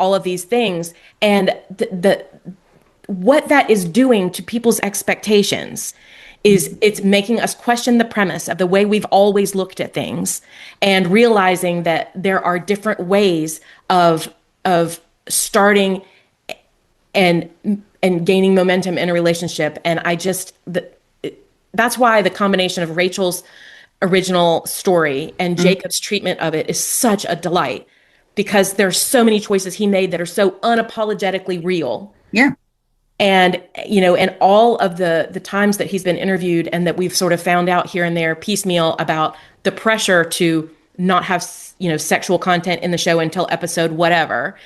all of these things. And the what that is doing to people's expectations is it's making us question the premise of the way we've always looked at things and realizing that there are different ways of starting and gaining momentum in a relationship. And that's why the combination of Rachel's original story and Jacob's treatment of it is such a delight, because there's so many choices he made that are so unapologetically real.
yeah,
And all of the times that he's been interviewed and that we've sort of found out here and there piecemeal about the pressure to not have sexual content in the show until episode whatever,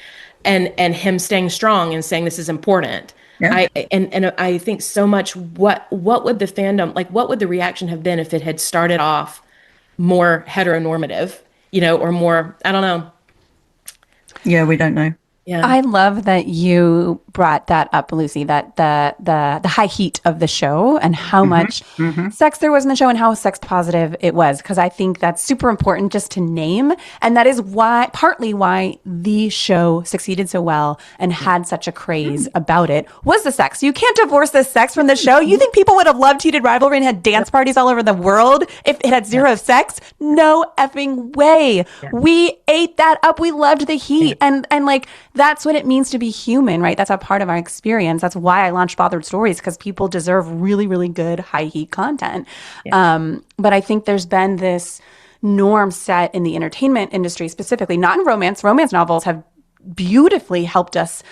and him staying strong and saying this is important.
yeah.
I think so much, what would the fandom, like, what would the reaction have been if it had started off more heteronormative, or more, I don't know.
Yeah, we don't know.
Yeah.
I love that you brought that up, Lucy, that the high heat of the show and how much sex there was in the show and how sex positive it was, because I think that's super important just to name. And that is partly why the show succeeded so well and had such a craze about it, was the sex. You can't divorce the sex from the show. You think people would have loved Heated Rivalry and had dance parties all over the world if it had zero sex? No effing way. Yeah. We ate that up. We loved the heat. Yeah. And like, that's what it means to be human, right? That's a part of our experience. That's why I launched Bothered Stories, because people deserve really, really good high heat content. Yeah. But I think there's been this norm set in the entertainment industry, specifically, not in romance. Romance novels have beautifully helped us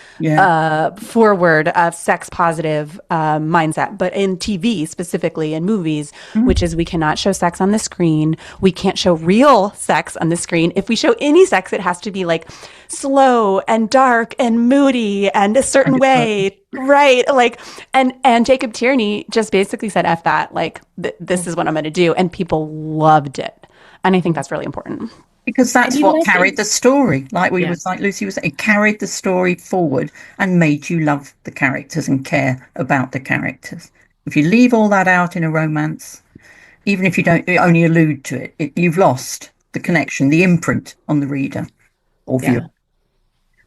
forward a sex positive mindset, but in TV specifically, in movies, which is we cannot show sex on the screen. We can't show real sex on the screen. If we show any sex, it has to be like slow and dark and moody and a certain way, right? Like, and Jacob Tierney just basically said, F that, like, this is what I'm going to do. And people loved it. And I think that's really important.
Because that's what carried the story. Like Lucy was saying, it carried the story forward and made you love the characters and care about the characters. If you leave all that out in a romance, even if you don't only allude to it, you've lost the connection, the imprint on the reader or viewer.
Yeah.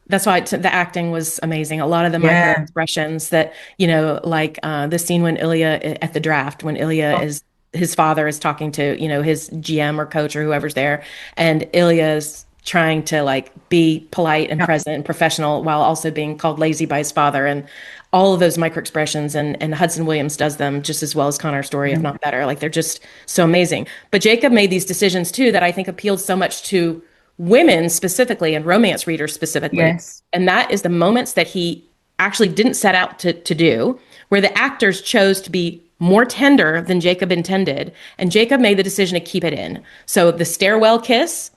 That's why the acting was amazing. A lot of the micro expressions that, like the scene when Ilya at the draft, when Ilya his father is talking to, his GM or coach or whoever's there. And Ilya's trying to like be polite and present and professional while also being called lazy by his father. And all of those micro expressions, and Hudson Williams does them just as well as Connor Story, if not better. Like, they're just so amazing. But Jacob made these decisions too that I think appealed so much to women specifically and romance readers specifically.
Yes.
And that is the moments that he actually didn't set out to do, where the actors chose to be more tender than Jacob intended. And Jacob made the decision to keep it in. So the stairwell kiss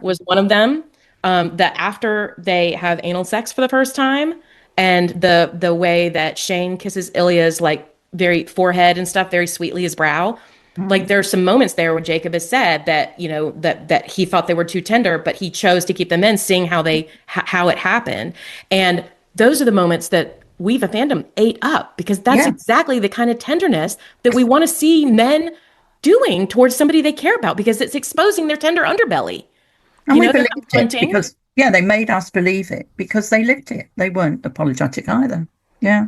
was one of them. That after they have anal sex for the first time, and the way that Shane kisses Ilya's like very forehead and stuff, very sweetly, his brow. Like, there's some moments there where Jacob has said that, that he thought they were too tender, but he chose to keep them in, seeing how how it happened. And those are the moments that we, the fandom, ate up, because that's exactly the kind of tenderness that we want to see men doing towards somebody they care about, because it's exposing their tender underbelly.
And we believed it because, they made us believe it because they lived it. They weren't apologetic either. Yeah.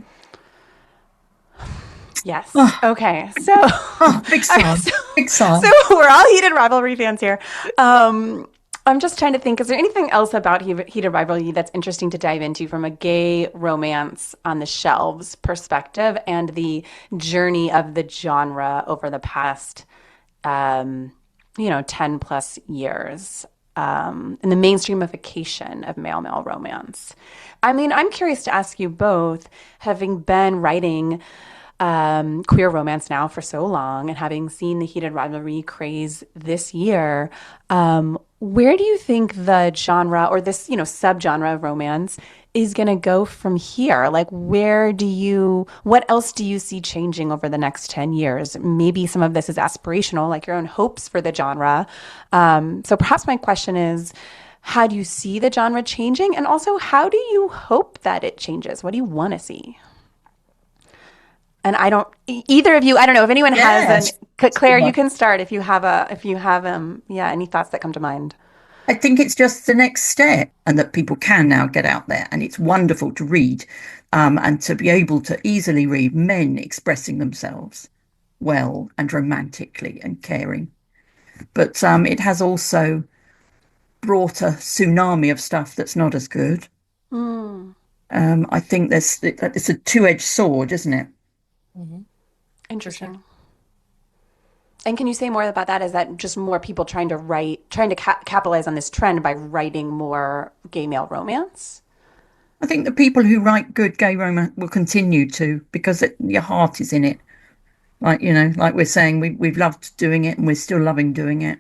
Yes. Okay. So,
big sigh. Big sigh.
So we're all Heated Rivalry fans here. I'm just trying to think, is there anything else about Heated Rivalry that's interesting to dive into from a gay romance on the shelves perspective and the journey of the genre over the past, 10 plus years? in the mainstreamification of male romance. I mean, I'm curious to ask you both, having been writing queer romance now for so long and having seen the Heated Rivalry craze this year, where do you think the genre or this, subgenre of romance is going to go from here? Like, what else do you see changing over the next 10 years? Maybe some of this is aspirational, like your own hopes for the genre. So perhaps my question is, how do you see the genre changing? And also, how do you hope that it changes? What do you want to see? And either of you, I don't know if anyone has Claire, you can start if you have any thoughts that come to mind.
I think it's just the next step, and that people can now get out there, and it's wonderful to read, and to be able to easily read men expressing themselves well and romantically and caring. But it has also brought a tsunami of stuff that's not as good. I think it's a two-edged sword, isn't it?
Mm-hmm. Interesting. And can you say more about that? Is that just more people trying to capitalize on this trend by writing more gay male romance?
I think the people who write good gay romance will continue to, because your heart is in it. Like we're saying, we've loved doing it and we're still loving doing it.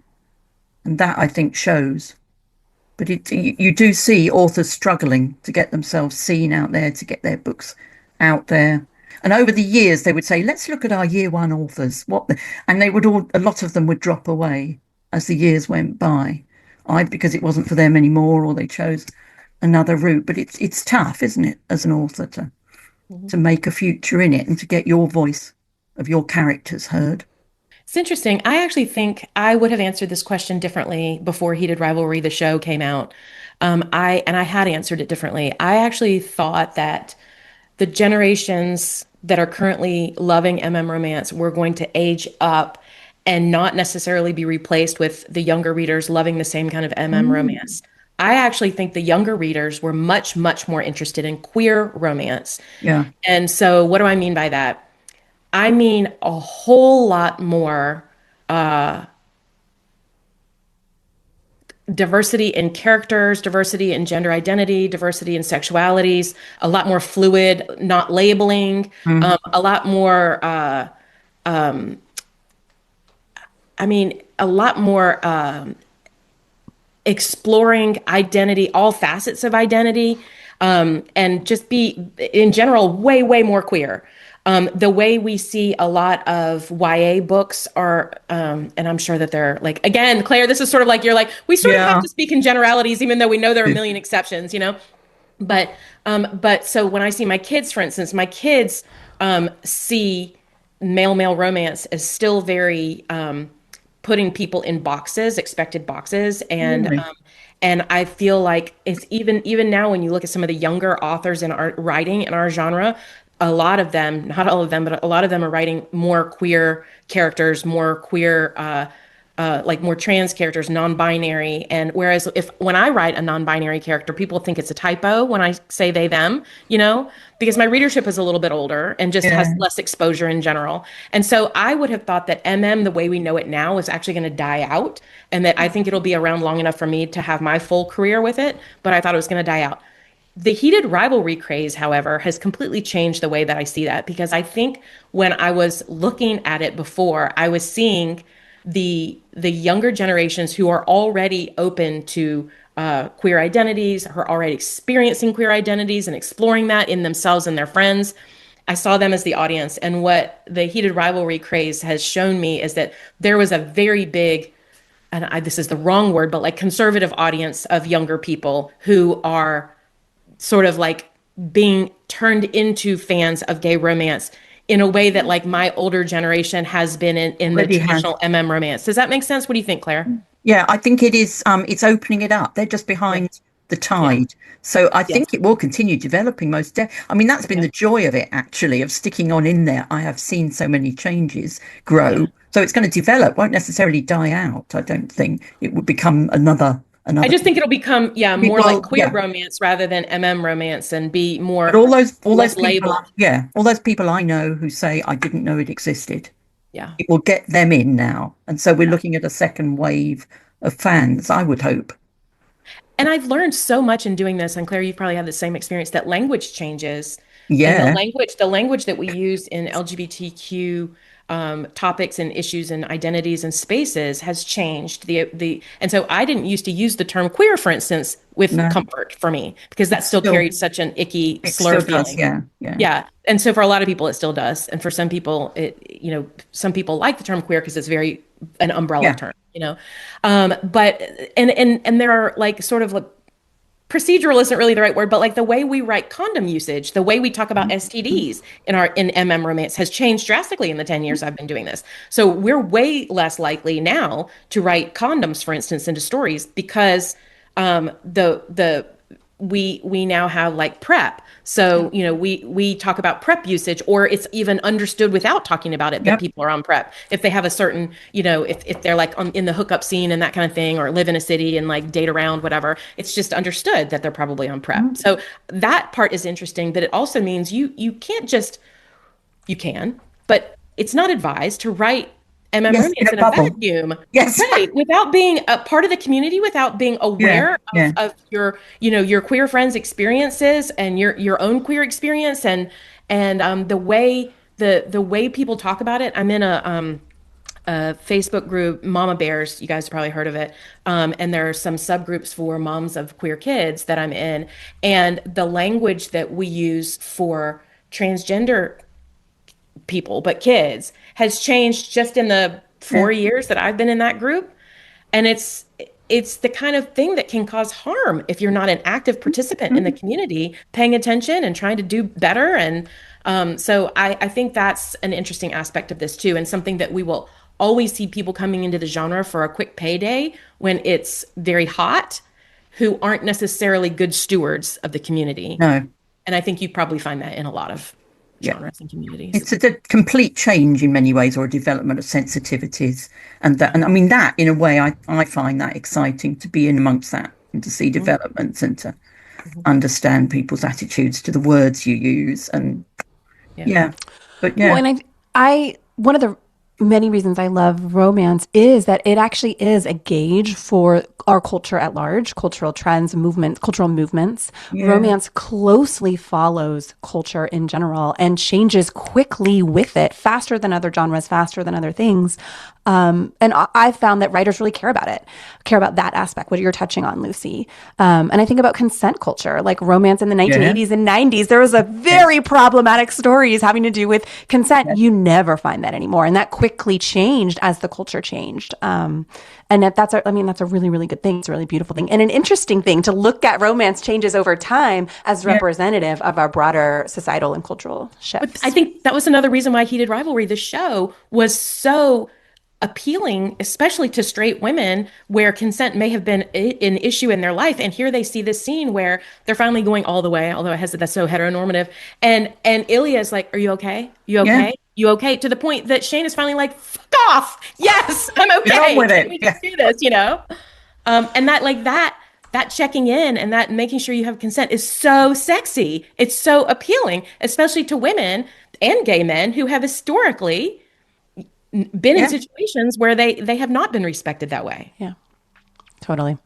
And that, I think, shows. But you do see authors struggling to get themselves seen out there, to get their books out there. And over the years, they would say, let's look at our year one authors. And a lot of them would drop away as the years went by, because it wasn't for them anymore, or they chose another route. But it's tough, isn't it, as an author to make a future in it and to get your voice of your characters heard.
It's interesting. I actually think I would have answered this question differently before Heated Rivalry, the show, came out. I had answered it differently. I actually thought that the generations that are currently loving romance were going to age up and not necessarily be replaced with the younger readers loving the same kind of romance. I actually think the younger readers were much, much more interested in queer romance.
Yeah.
And so what do I mean by that? I mean a whole lot more diversity in characters, diversity in gender identity, diversity in sexualities, a lot more fluid, not labeling, a lot more, a lot more exploring identity, all facets of identity, and just be, in general, way, way more queer. The way we see a lot of YA books are, and I'm sure that they're like, again, Claire, this is sort of like, you're like, we sort of have to speak in generalities, even though we know there are a million exceptions, But so when I see my kids, for instance, my kids see male romance as still very putting people in boxes, expected boxes, and I feel like it's even now when you look at some of the younger authors in our writing in our genre, a lot of them, not all of them, but a lot of them are writing more queer characters, more queer, like more trans characters, non-binary. And whereas when I write a non-binary character, people think it's a typo when I say they, them, because my readership is a little bit older and just has less exposure in general. And so I would have thought that the way we know it now, is actually going to die out, and that I think it'll be around long enough for me to have my full career with it. But I thought it was going to die out. The Heated Rivalry craze, however, has completely changed the way that I see that, because I think when I was looking at it before, I was seeing the younger generations who are already open to queer identities, who are already experiencing queer identities and exploring that in themselves and their friends. I saw them as the audience. And what the Heated Rivalry craze has shown me is that there was a very big, and this is the wrong word, but like conservative audience of younger people who are sort of like being turned into fans of gay romance in a way that like my older generation has been in the traditional romance. Does that make sense? What do you think, Claire?
Yeah, I think it is. It's opening it up. They're just behind the tide. Yeah. So I think it will continue developing that's been the joy of it, actually, of sticking on in there. I have seen so many changes grow. Yeah. So it's going to develop, won't necessarily die out. I don't think it would become another.
I just think it'll become more like queer romance rather than romance, and be more.
But all those people, all those people I know who say I didn't know it existed.
Yeah,
it will get them in now, and so we're looking at a second wave of fans, I would hope.
And I've learned so much in doing this, and Claire, you probably have the same experience, that language changes. And
Yeah.
the language that we use in LGBTQ topics and issues and identities and spaces has changed. And so I didn't used to use the term queer, for instance, with
No,
comfort for me, because that
it's
still
still,
carried such an icky
it
slur
still does.
feeling.
Yeah. Yeah.
Yeah. And so for a lot of people, it still does. And for some people, some people like the term queer because it's very an umbrella
Yeah.
term, you know. But and there are like sort of like procedural isn't really the right word, but like the way we write condom usage, the way we talk about STDs in MM romance has changed drastically in the 10 years I've been doing this. So we're way less likely now to write condoms, for instance, into stories because the we now have like PrEP. So, we talk about PrEP usage, or it's even understood without talking about it that
Yep.
people are on PrEP. If they have a certain, if they're like in the hookup scene and that kind of thing, or live in a city and like date around, whatever, it's just understood that they're probably on PrEP. So that part is interesting, but it also means you can't just, you can, but it's not advised to write MM
Yes. In
romance
a
in a
bubble.
vacuum.
Yes.
Right, without being a part of the community, without being
Yeah.
aware
Yeah.
of your, your queer friends' experiences and your own queer experience, and the way people talk about it. I'm in a Facebook group, Mama Bears. You guys have probably heard of it. And there are some subgroups for moms of queer kids that I'm in, and the language that we use for transgender people, but kids, has changed just in the
Yeah.
4 years that I've been in that group. And it's the kind of thing that can cause harm if you're not an active participant in the
Mhm.
community, paying attention and trying to do better. And so I think that's an interesting aspect of this too, and something that we will always see people coming into the genre for a quick payday when it's very hot, who aren't necessarily good stewards of the community.
No.
And I think you probably find that in a lot of
Yeah.
genres and communities.
It's a complete change in many ways, or a development of sensitivities, and I mean that in a way, I find that exciting to be in amongst that and to see
Mhm.
developments and to
Mhm.
understand people's attitudes to the words you use, and
Yeah.
yeah, but
Well,
yeah,
and I one of the many reasons I love romance is that it actually is a gauge for our culture at large, cultural trends, movements, cultural movements.
yeah,
Romance closely follows culture in general and changes quickly with it, faster than other genres, faster than other things. And I've found that writers really care about it, care about that aspect, what you're touching on, Lucy. And I think about consent culture, like romance in the
yeah,
1980s and 90s. There was a
yeah,
very problematic stories having to do with consent.
yeah,
You never find that anymore. And that quickly changed as the culture changed. And that's a really, really good thing. It's a really beautiful thing and an interesting thing to look at romance changes over time as
yeah,
representative of our broader societal and cultural
But I
shifts.
think that was another reason why Heated Rivalry, the show, was so appealing, especially to straight women where consent may have been an issue in their life. And here they see this scene where they're finally going all the way, although that's so heteronormative. And Ilya is like, "Are you okay? You
yeah.
okay? You okay?" To the point that Shane is finally like, "Fuck off! Yes, I'm
Get on
okay.
with
Can
it.
we
Yeah,
just do this?" And that checking in and that making sure you have consent is so sexy. It's so appealing, especially to women and gay men who have historically been in
yeah.
situations where they have not been respected that way.
Yeah, totally.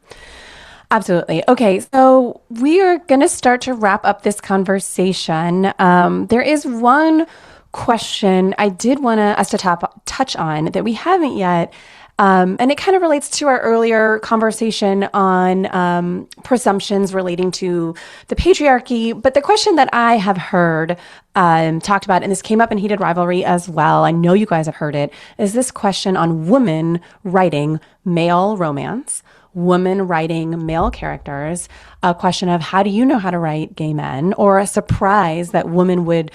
Absolutely. Okay, so we are going to start to wrap up this conversation. There is one question I did want us to touch on that we haven't yet. And it kind of relates to our earlier conversation on presumptions relating to the patriarchy. But the question that I have heard talked about, and this came up in Heated Rivalry as well, I know you guys have heard it, is this question on women writing male romance, women writing male characters, a question of how do you know how to write gay men, or a surprise that women would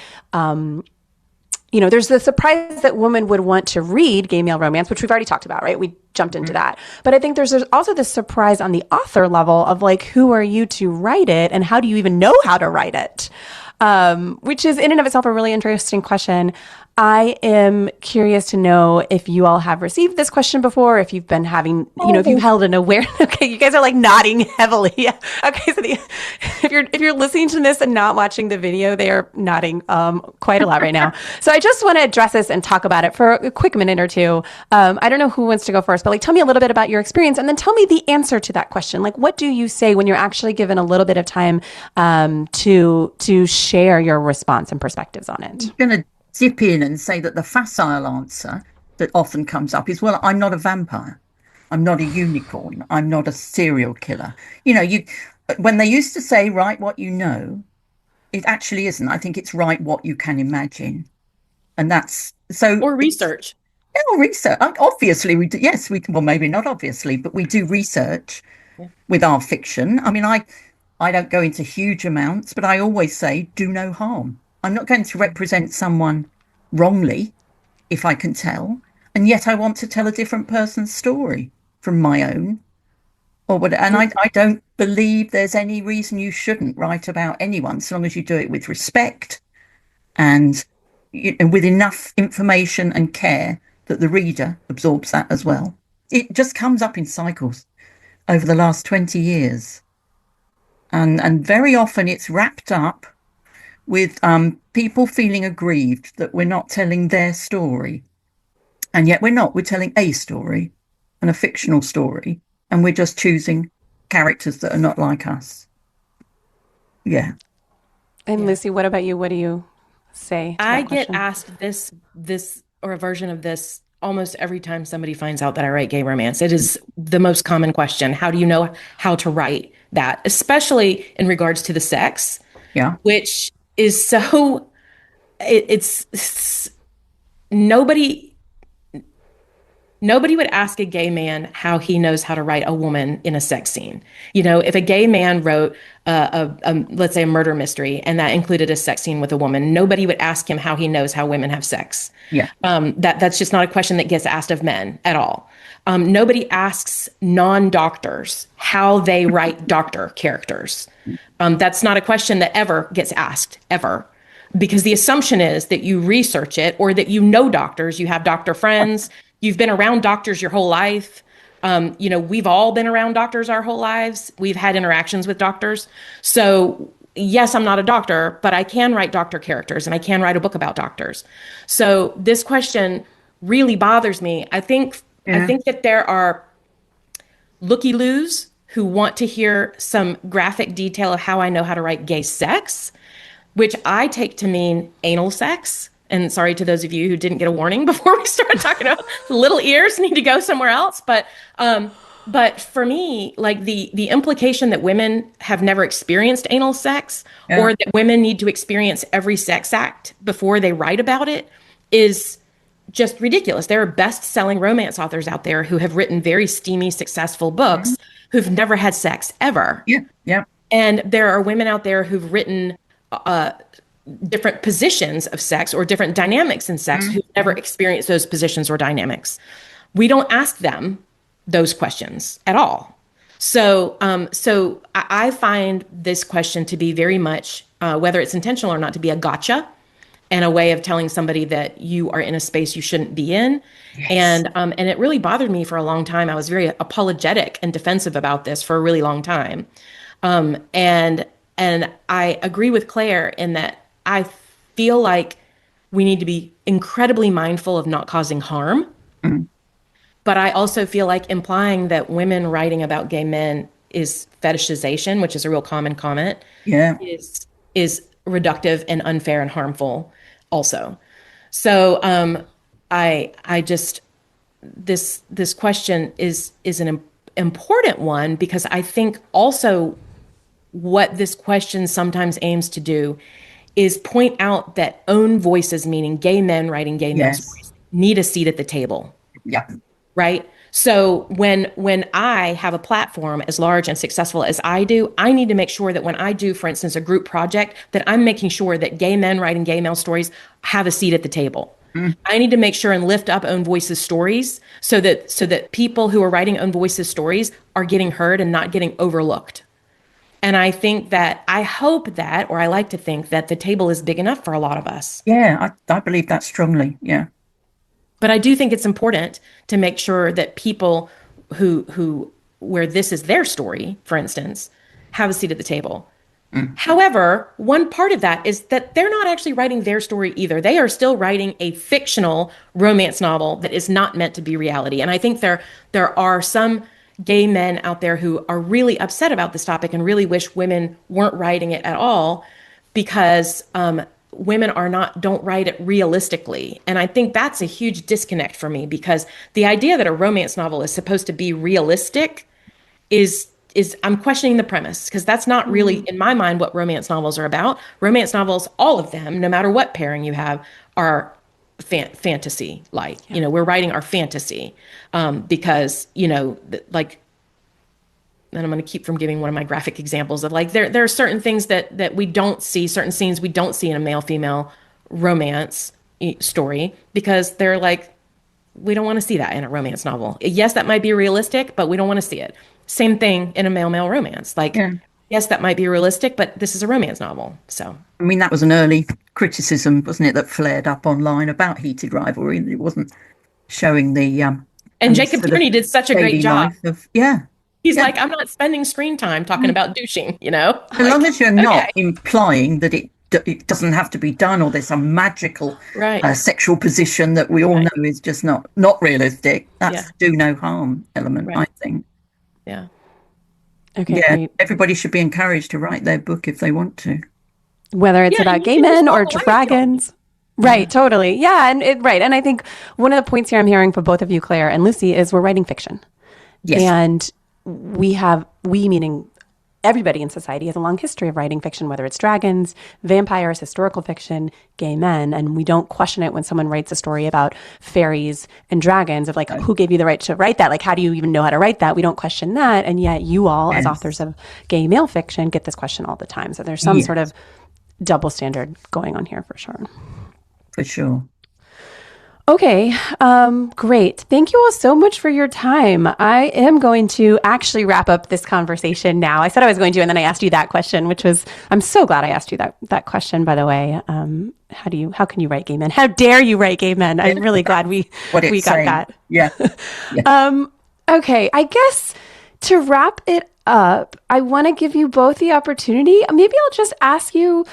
there's the surprise that women would want to read gay male romance, which we've already talked about, right? We jumped into that. But I think there's also this surprise on the author level of like, who are you to write it? And how do you even know how to write it? Which is in and of itself a really interesting question. I am curious to know if you all have received this question before, if you've been having, if you've held an awareness. Okay, you guys are like nodding heavily. Yeah. Okay, so if you're listening to this and not watching the video, they are nodding quite a lot right now. So I just want to address this and talk about it for a quick minute or two. I don't know who wants to go first, but like tell me a little bit about your experience, and then tell me the answer to that question. Like, what do you say when you're actually given a little bit of time to share your response and perspectives on it?
I'm going to dip in and say that the facile answer that often comes up is, well, I'm not a vampire. I'm not a unicorn. I'm not a serial killer. When they used to say, write what you know, it actually isn't. I think it's write what you can imagine. And that's so.
Or research.
Research. Obviously, we do. Yes, well, maybe not obviously, but we do research with our fiction. I mean, I don't go into huge amounts, but I always say, do no harm. I'm not going to represent someone wrongly, if I can tell, and yet I want to tell a different person's story from my own, or whatever. And I don't believe there's any reason you shouldn't write about anyone, so long as you do it with respect and with enough information and care that the reader absorbs that as well. It just comes up in cycles over the last 20 years, and very often it's wrapped up with people feeling aggrieved that we're not telling their story. And yet we're not. We're telling a story, and a fictional story, and we're just choosing characters that are not like us. Yeah.
And Lucy, what about you? What do you say?
I get asked this or a version of this almost every time somebody finds out that I write gay romance. It is the most common question. How do you know how to write that? Especially in regards to the sex.
Yeah.
Which is so, it's nobody would ask a gay man how he knows how to write a woman in a sex scene. If a gay man wrote let's say a murder mystery and that included a sex scene with a woman, nobody would ask him how he knows how women have sex.
Yeah.
That's just not a question that gets asked of men at all. Nobody asks non-doctors how they write doctor characters. That's not a question that ever gets asked, ever. Because the assumption is that you research it, or that doctors, you have doctor friends, you've been around doctors your whole life. We've all been around doctors our whole lives. We've had interactions with doctors. So yes, I'm not a doctor, but I can write doctor characters and I can write a book about doctors. So this question really bothers me. I think that there are looky-loos who want to hear some graphic detail of how I know how to write gay sex, which I take to mean anal sex. And sorry to those of you who didn't get a warning before we started talking about little ears need to go somewhere else. But for me, like the implication that women have never experienced anal sex, or that women need to experience every sex act before they write about it, is just ridiculous. There are best-selling romance authors out there who have written very steamy, successful books who've never had sex ever.
Yeah, yeah.
And there are women out there who've written different positions of sex or different dynamics in sex who've never experienced those positions or dynamics. We don't ask them those questions at all. So I find this question to be very much, whether it's intentional or not, to be a gotcha, and a way of telling somebody that you are in a space you shouldn't be in. Yes. And it really bothered me for a long time. I was very apologetic and defensive about this for a really long time. And I agree with Claire in that I feel like we need to be incredibly mindful of not causing harm. But I also feel like implying that women writing about gay men is fetishization, which is a real common comment, is reductive and unfair and harmful also. So I just, this question is an important one, because I think also what this question sometimes aims to do is point out that own voices, meaning gay men writing gay male stories, need a seat at the table.
Yeah.
Right? So when I have a platform as large and successful as I do, I need to make sure that when I do, for instance, a group project, that I'm making sure that gay men writing gay male stories have a seat at the table. I need to make sure and lift up own voices stories so that people who are writing own voices stories are getting heard and not getting overlooked. And I hope that, or I like to think that the table is big enough for a lot of us.
Yeah, I believe that strongly. Yeah.
But I do think it's important to make sure that people who where this is their story, for instance, have a seat at the table. However, one part of that is that they're not actually writing their story either. They are still writing a fictional romance novel that is not meant to be reality. And I think there are some gay men out there who are really upset about this topic and really wish women weren't writing it at all because women don't write it realistically. And I think that's a huge disconnect for me because the idea that a romance novel is supposed to be realistic is I'm questioning the premise because that's not really, in my mind, what romance novels are about. Romance novels, all of them, no matter what pairing you have, are fantasy like. We're writing our fantasy because, like, and I'm going to keep from giving one of my graphic examples of like, there are certain things that we don't see, certain scenes we don't see in a male-female romance story because they're like, we don't want to see that in a romance novel. Yes, that might be realistic, but we don't want to see it. Same thing in a male-male romance. Like, yes, that might be realistic, but this is a romance novel. So,
I mean, that was an early criticism, wasn't it, that flared up online about Heated Rivalry. It wasn't showing the
and Jacob Tierney did such a great job. He's like, I'm not spending screen time talking about douching,
As long as you're not implying that it doesn't have to be done or there's some magical sexual position that we all know is just not realistic. That's do no harm element, I think.
Yeah.
Okay.
Yeah.
Great.
Everybody should be encouraged to write their book if they want to.
Whether it's about gay men or dragons. Right. Totally. Yeah. And I think one of the points here I'm hearing from both of you, Claire and Lucy, is we're writing fiction.
Yes.
And we meaning everybody in society has a long history of writing fiction, whether it's dragons, vampires, historical fiction, gay men. And we don't question it when someone writes a story about fairies and dragons of like, who gave you the right to write that? Like, how do you even know how to write that? We don't question that. And yet you all, as authors of gay male fiction, get this question all the time. So there's some sort of double standard going on here for sure.
For sure.
Okay, great. Thank you all so much for your time. I am going to actually wrap up this conversation now. I said I was going to, and then I asked you that question, which was, I'm so glad I asked you that question, by the way. How can you write gay men? How dare you write gay men? I'm really glad we got that.
Yeah.
Okay, I guess to wrap it up, I want to give you both the opportunity. Maybe I'll just ask you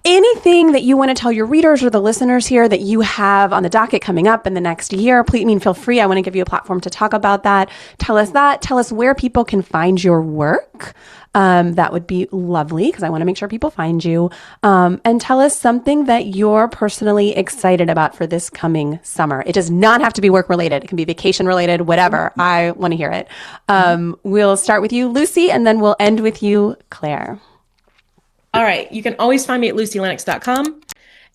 anything that you want to tell your readers or the listeners here that you have on the docket coming up in the next year. Please, feel free. I want to give you a platform to talk about that. Tell us that. Tell us where people can find your work. That would be lovely because I want to make sure people find you. And tell us something that you're personally excited about for this coming summer. It does not have to be work related. It can be vacation related, whatever. I want to hear it. We'll start with you, Lucy, and then we'll end with you, Claire.
All right. You can always find me at lucylennox.com.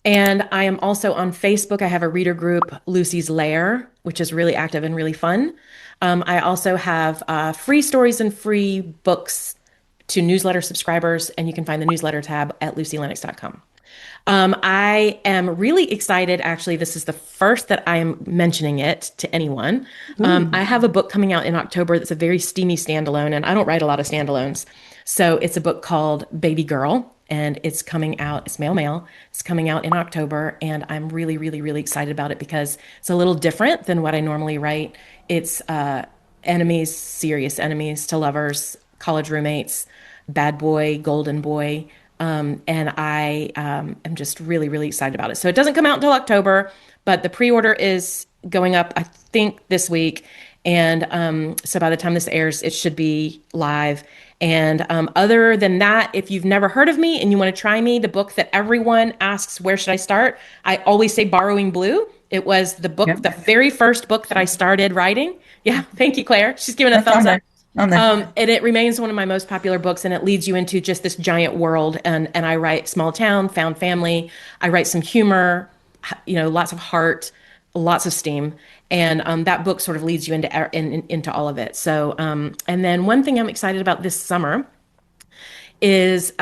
And I am also on Facebook. I have a reader group, Lucy's Lair, which is really active and really fun. I also have free stories and free books to newsletter subscribers. And you can find the newsletter tab at lucylennox.com. I am really excited. Actually, this is the first that I am mentioning it to anyone. I have a book coming out in October that's a very steamy standalone, and I don't write a lot of standalones. So it's a book called Baby Girl, and it's coming out. It's male. It's coming out in October, and I'm really, really, really excited about it because it's a little different than what I normally write. It's enemies, serious enemies to lovers, college roommates, bad boy, golden boy. And I am just really, really excited about it. So it doesn't come out until October, but the pre-order is going up, I think, this week. And so by the time this airs, it should be live. And other than that, if you've never heard of me and you want to try me, the book that everyone asks, where should I start? I always say Borrowing Blue. It was the book, the very first book that I started writing. Yeah, thank you, Claire. She's giving a thumbs up. And it remains one of my most popular books, and it leads you into just this giant world. And I write small town, found family. I write some humor, lots of heart, lots of steam. And that book sort of leads you into all of it. So, and then one thing I'm excited about this summer is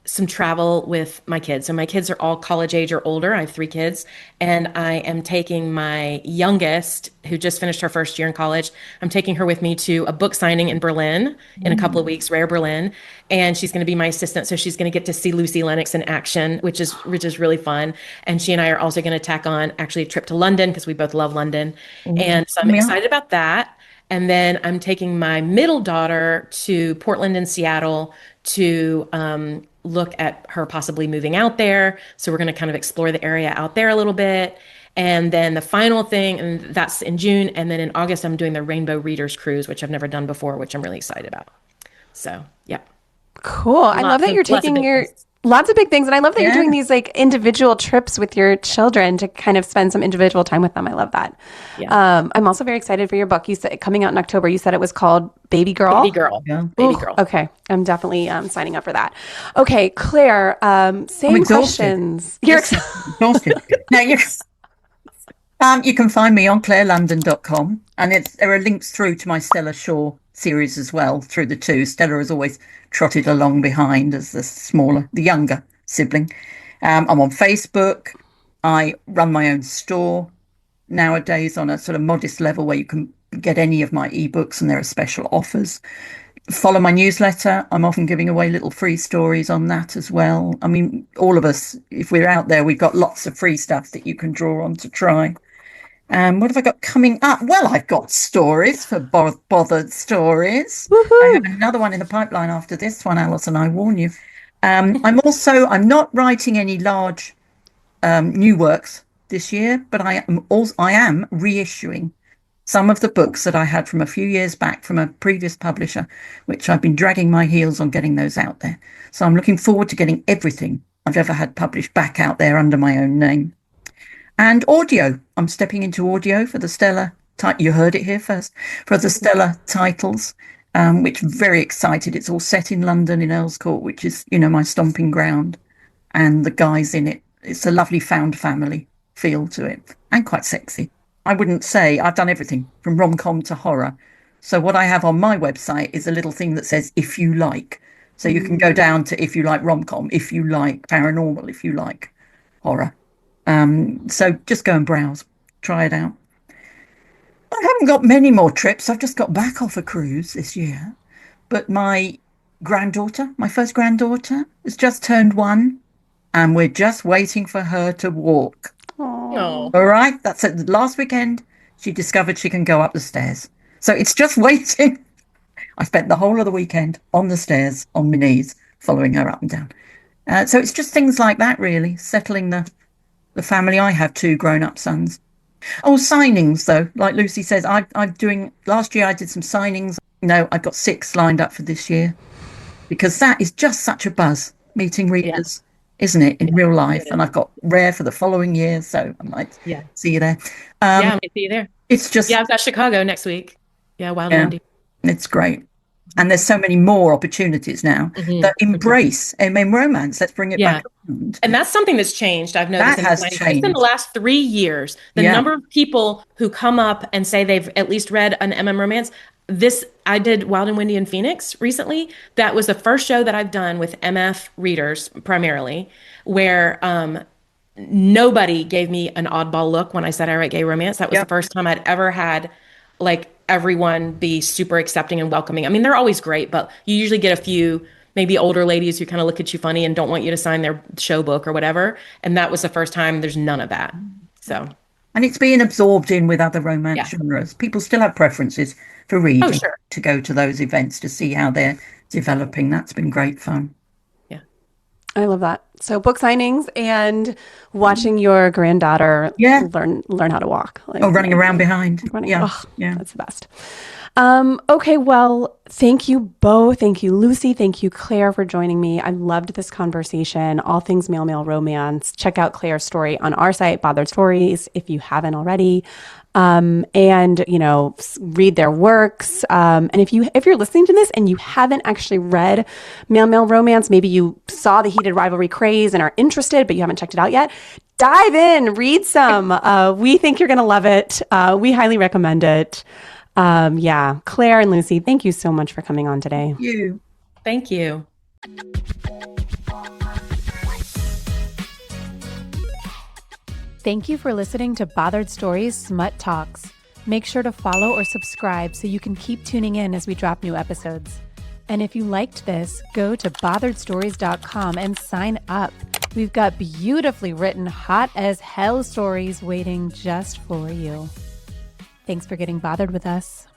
some travel with my kids. So my kids are all college age or older. I have 3 kids, and I am taking my youngest, who just finished her first year in college. I'm taking her with me to a book signing in Berlin in a couple of weeks, Rare Berlin, and she's going to be my assistant. So she's going to get to see Lucy Lennox in action, which is really fun. And she and I are also going to tack on actually a trip to London because we both love London, and so I'm
Yeah.
excited about that. And then I'm taking my middle daughter to Portland and Seattle to look at her possibly moving out there. So we're going to kind of explore the area out there a little bit. And then the final thing, and that's in June. And then in August, I'm doing the Rainbow Readers Cruise, which I've never done before, which I'm really excited about. So, yeah.
Cool. I love that you're taking lots of big things. And I love that you're doing these like individual trips with your children to kind of spend some individual time with them. I love that.
Yeah.
I'm also very excited for your book. You said coming out in October. You said it was called Baby Girl.
Baby Girl.
Yeah.
Baby Girl.
Okay. I'm definitely signing up for that. Okay, Claire, same
I'm exhausted.
questions. You're
Exhausted. Now you can find me on clarelondon.com, and there are links through to my Stella Shaw series as well through the two. Stella has always trotted along behind as the younger sibling. I'm on Facebook. I run my own store nowadays on a sort of modest level where you can get any of my ebooks and there are special offers. Follow my newsletter. I'm often giving away little free stories on that as well. I mean, all of us, if we're out there, we've got lots of free stuff that you can draw on to try. What have I got coming up? Well, I've got stories for Bothered Stories.
Woohoo.
I have another one in the pipeline after this one, Alison, I warn you. I'm not writing any large new works this year, but I am reissuing some of the books that I had from a few years back from a previous publisher, which I've been dragging my heels on getting those out there. So I'm looking forward to getting everything I've ever had published back out there under my own name. And audio. I'm stepping into audio for the Stella. You heard it here first. For the Stella titles, which I'm very excited. It's all set in London in Earl's Court, which is, my stomping ground. And the guys in it, it's a lovely found family feel to it, and quite sexy. I wouldn't say I've done everything from rom-com to horror. So what I have on my website is a little thing that says, if you like. So you can go down to if you like rom-com, if you like paranormal, if you like horror. So just go and browse, try it out. I haven't got many more trips. I've just got back off a cruise this year. But my first granddaughter, has just turned 1, and we're just waiting for her to walk.
Oh.
All right, that's it. Last weekend, she discovered she can go up the stairs. So it's just waiting. I spent the whole of the weekend on the stairs, on my knees, following her up and down. So it's just things like that, really, settling the family. I have 2 grown-up sons. Oh, signings, though. Like Lucy says, last year I did some signings. I've got 6 lined up for this year, because that is just such a buzz, meeting readers, isn't it, in real life? And I've got Rare for the following year, so I might see you there.
I might see you there.
It's just...
Yeah, I've got Chicago next week. Yeah, Wild Wendy.
It's great. And there's so many more opportunities now that embrace MM romance. Let's bring it back around.
And that's something that's changed. I've noticed
That has changed.
Just in the last 3 years, the number of people who come up and say they've at least read an MM romance. I did Wild and Windy in Phoenix recently. That was the first show that I've done with MF readers primarily, where nobody gave me an oddball look when I said I write gay romance. That was the first time I'd ever had everyone be super accepting and welcoming. I mean, they're always great, but you usually get a few maybe older ladies who kind of look at you funny and don't want you to sign their show book or whatever. And that was the first time. There's none of that. So,
and it's being absorbed in with other romance genres. People still have preferences for reading to go to those events to see how they're developing. That's been great fun.
I love that. So book signings and watching your granddaughter learn how to walk.
Running around behind.
That's the best. Okay, well, thank you both. Thank you, Lucy. Thank you, Claire, for joining me. I loved this conversation. All things male romance. Check out Claire's story on our site, Bothered Stories, if you haven't already. And read their works. And if you're listening to this and you haven't actually read male romance, maybe you saw the Heated Rivalry craze and are interested, but you haven't checked it out yet, dive in, read some. We think you're going to love it. We highly recommend it. Claire and Lucy, thank you so much for coming on today.
Thank you.
Thank you.
Thank you for listening to Bothered Stories Smut Talks. Make sure to follow or subscribe so you can keep tuning in as we drop new episodes. And if you liked this, go to botheredstories.com and sign up. We've got beautifully written, hot as hell stories waiting just for you. Thanks for getting bothered with us.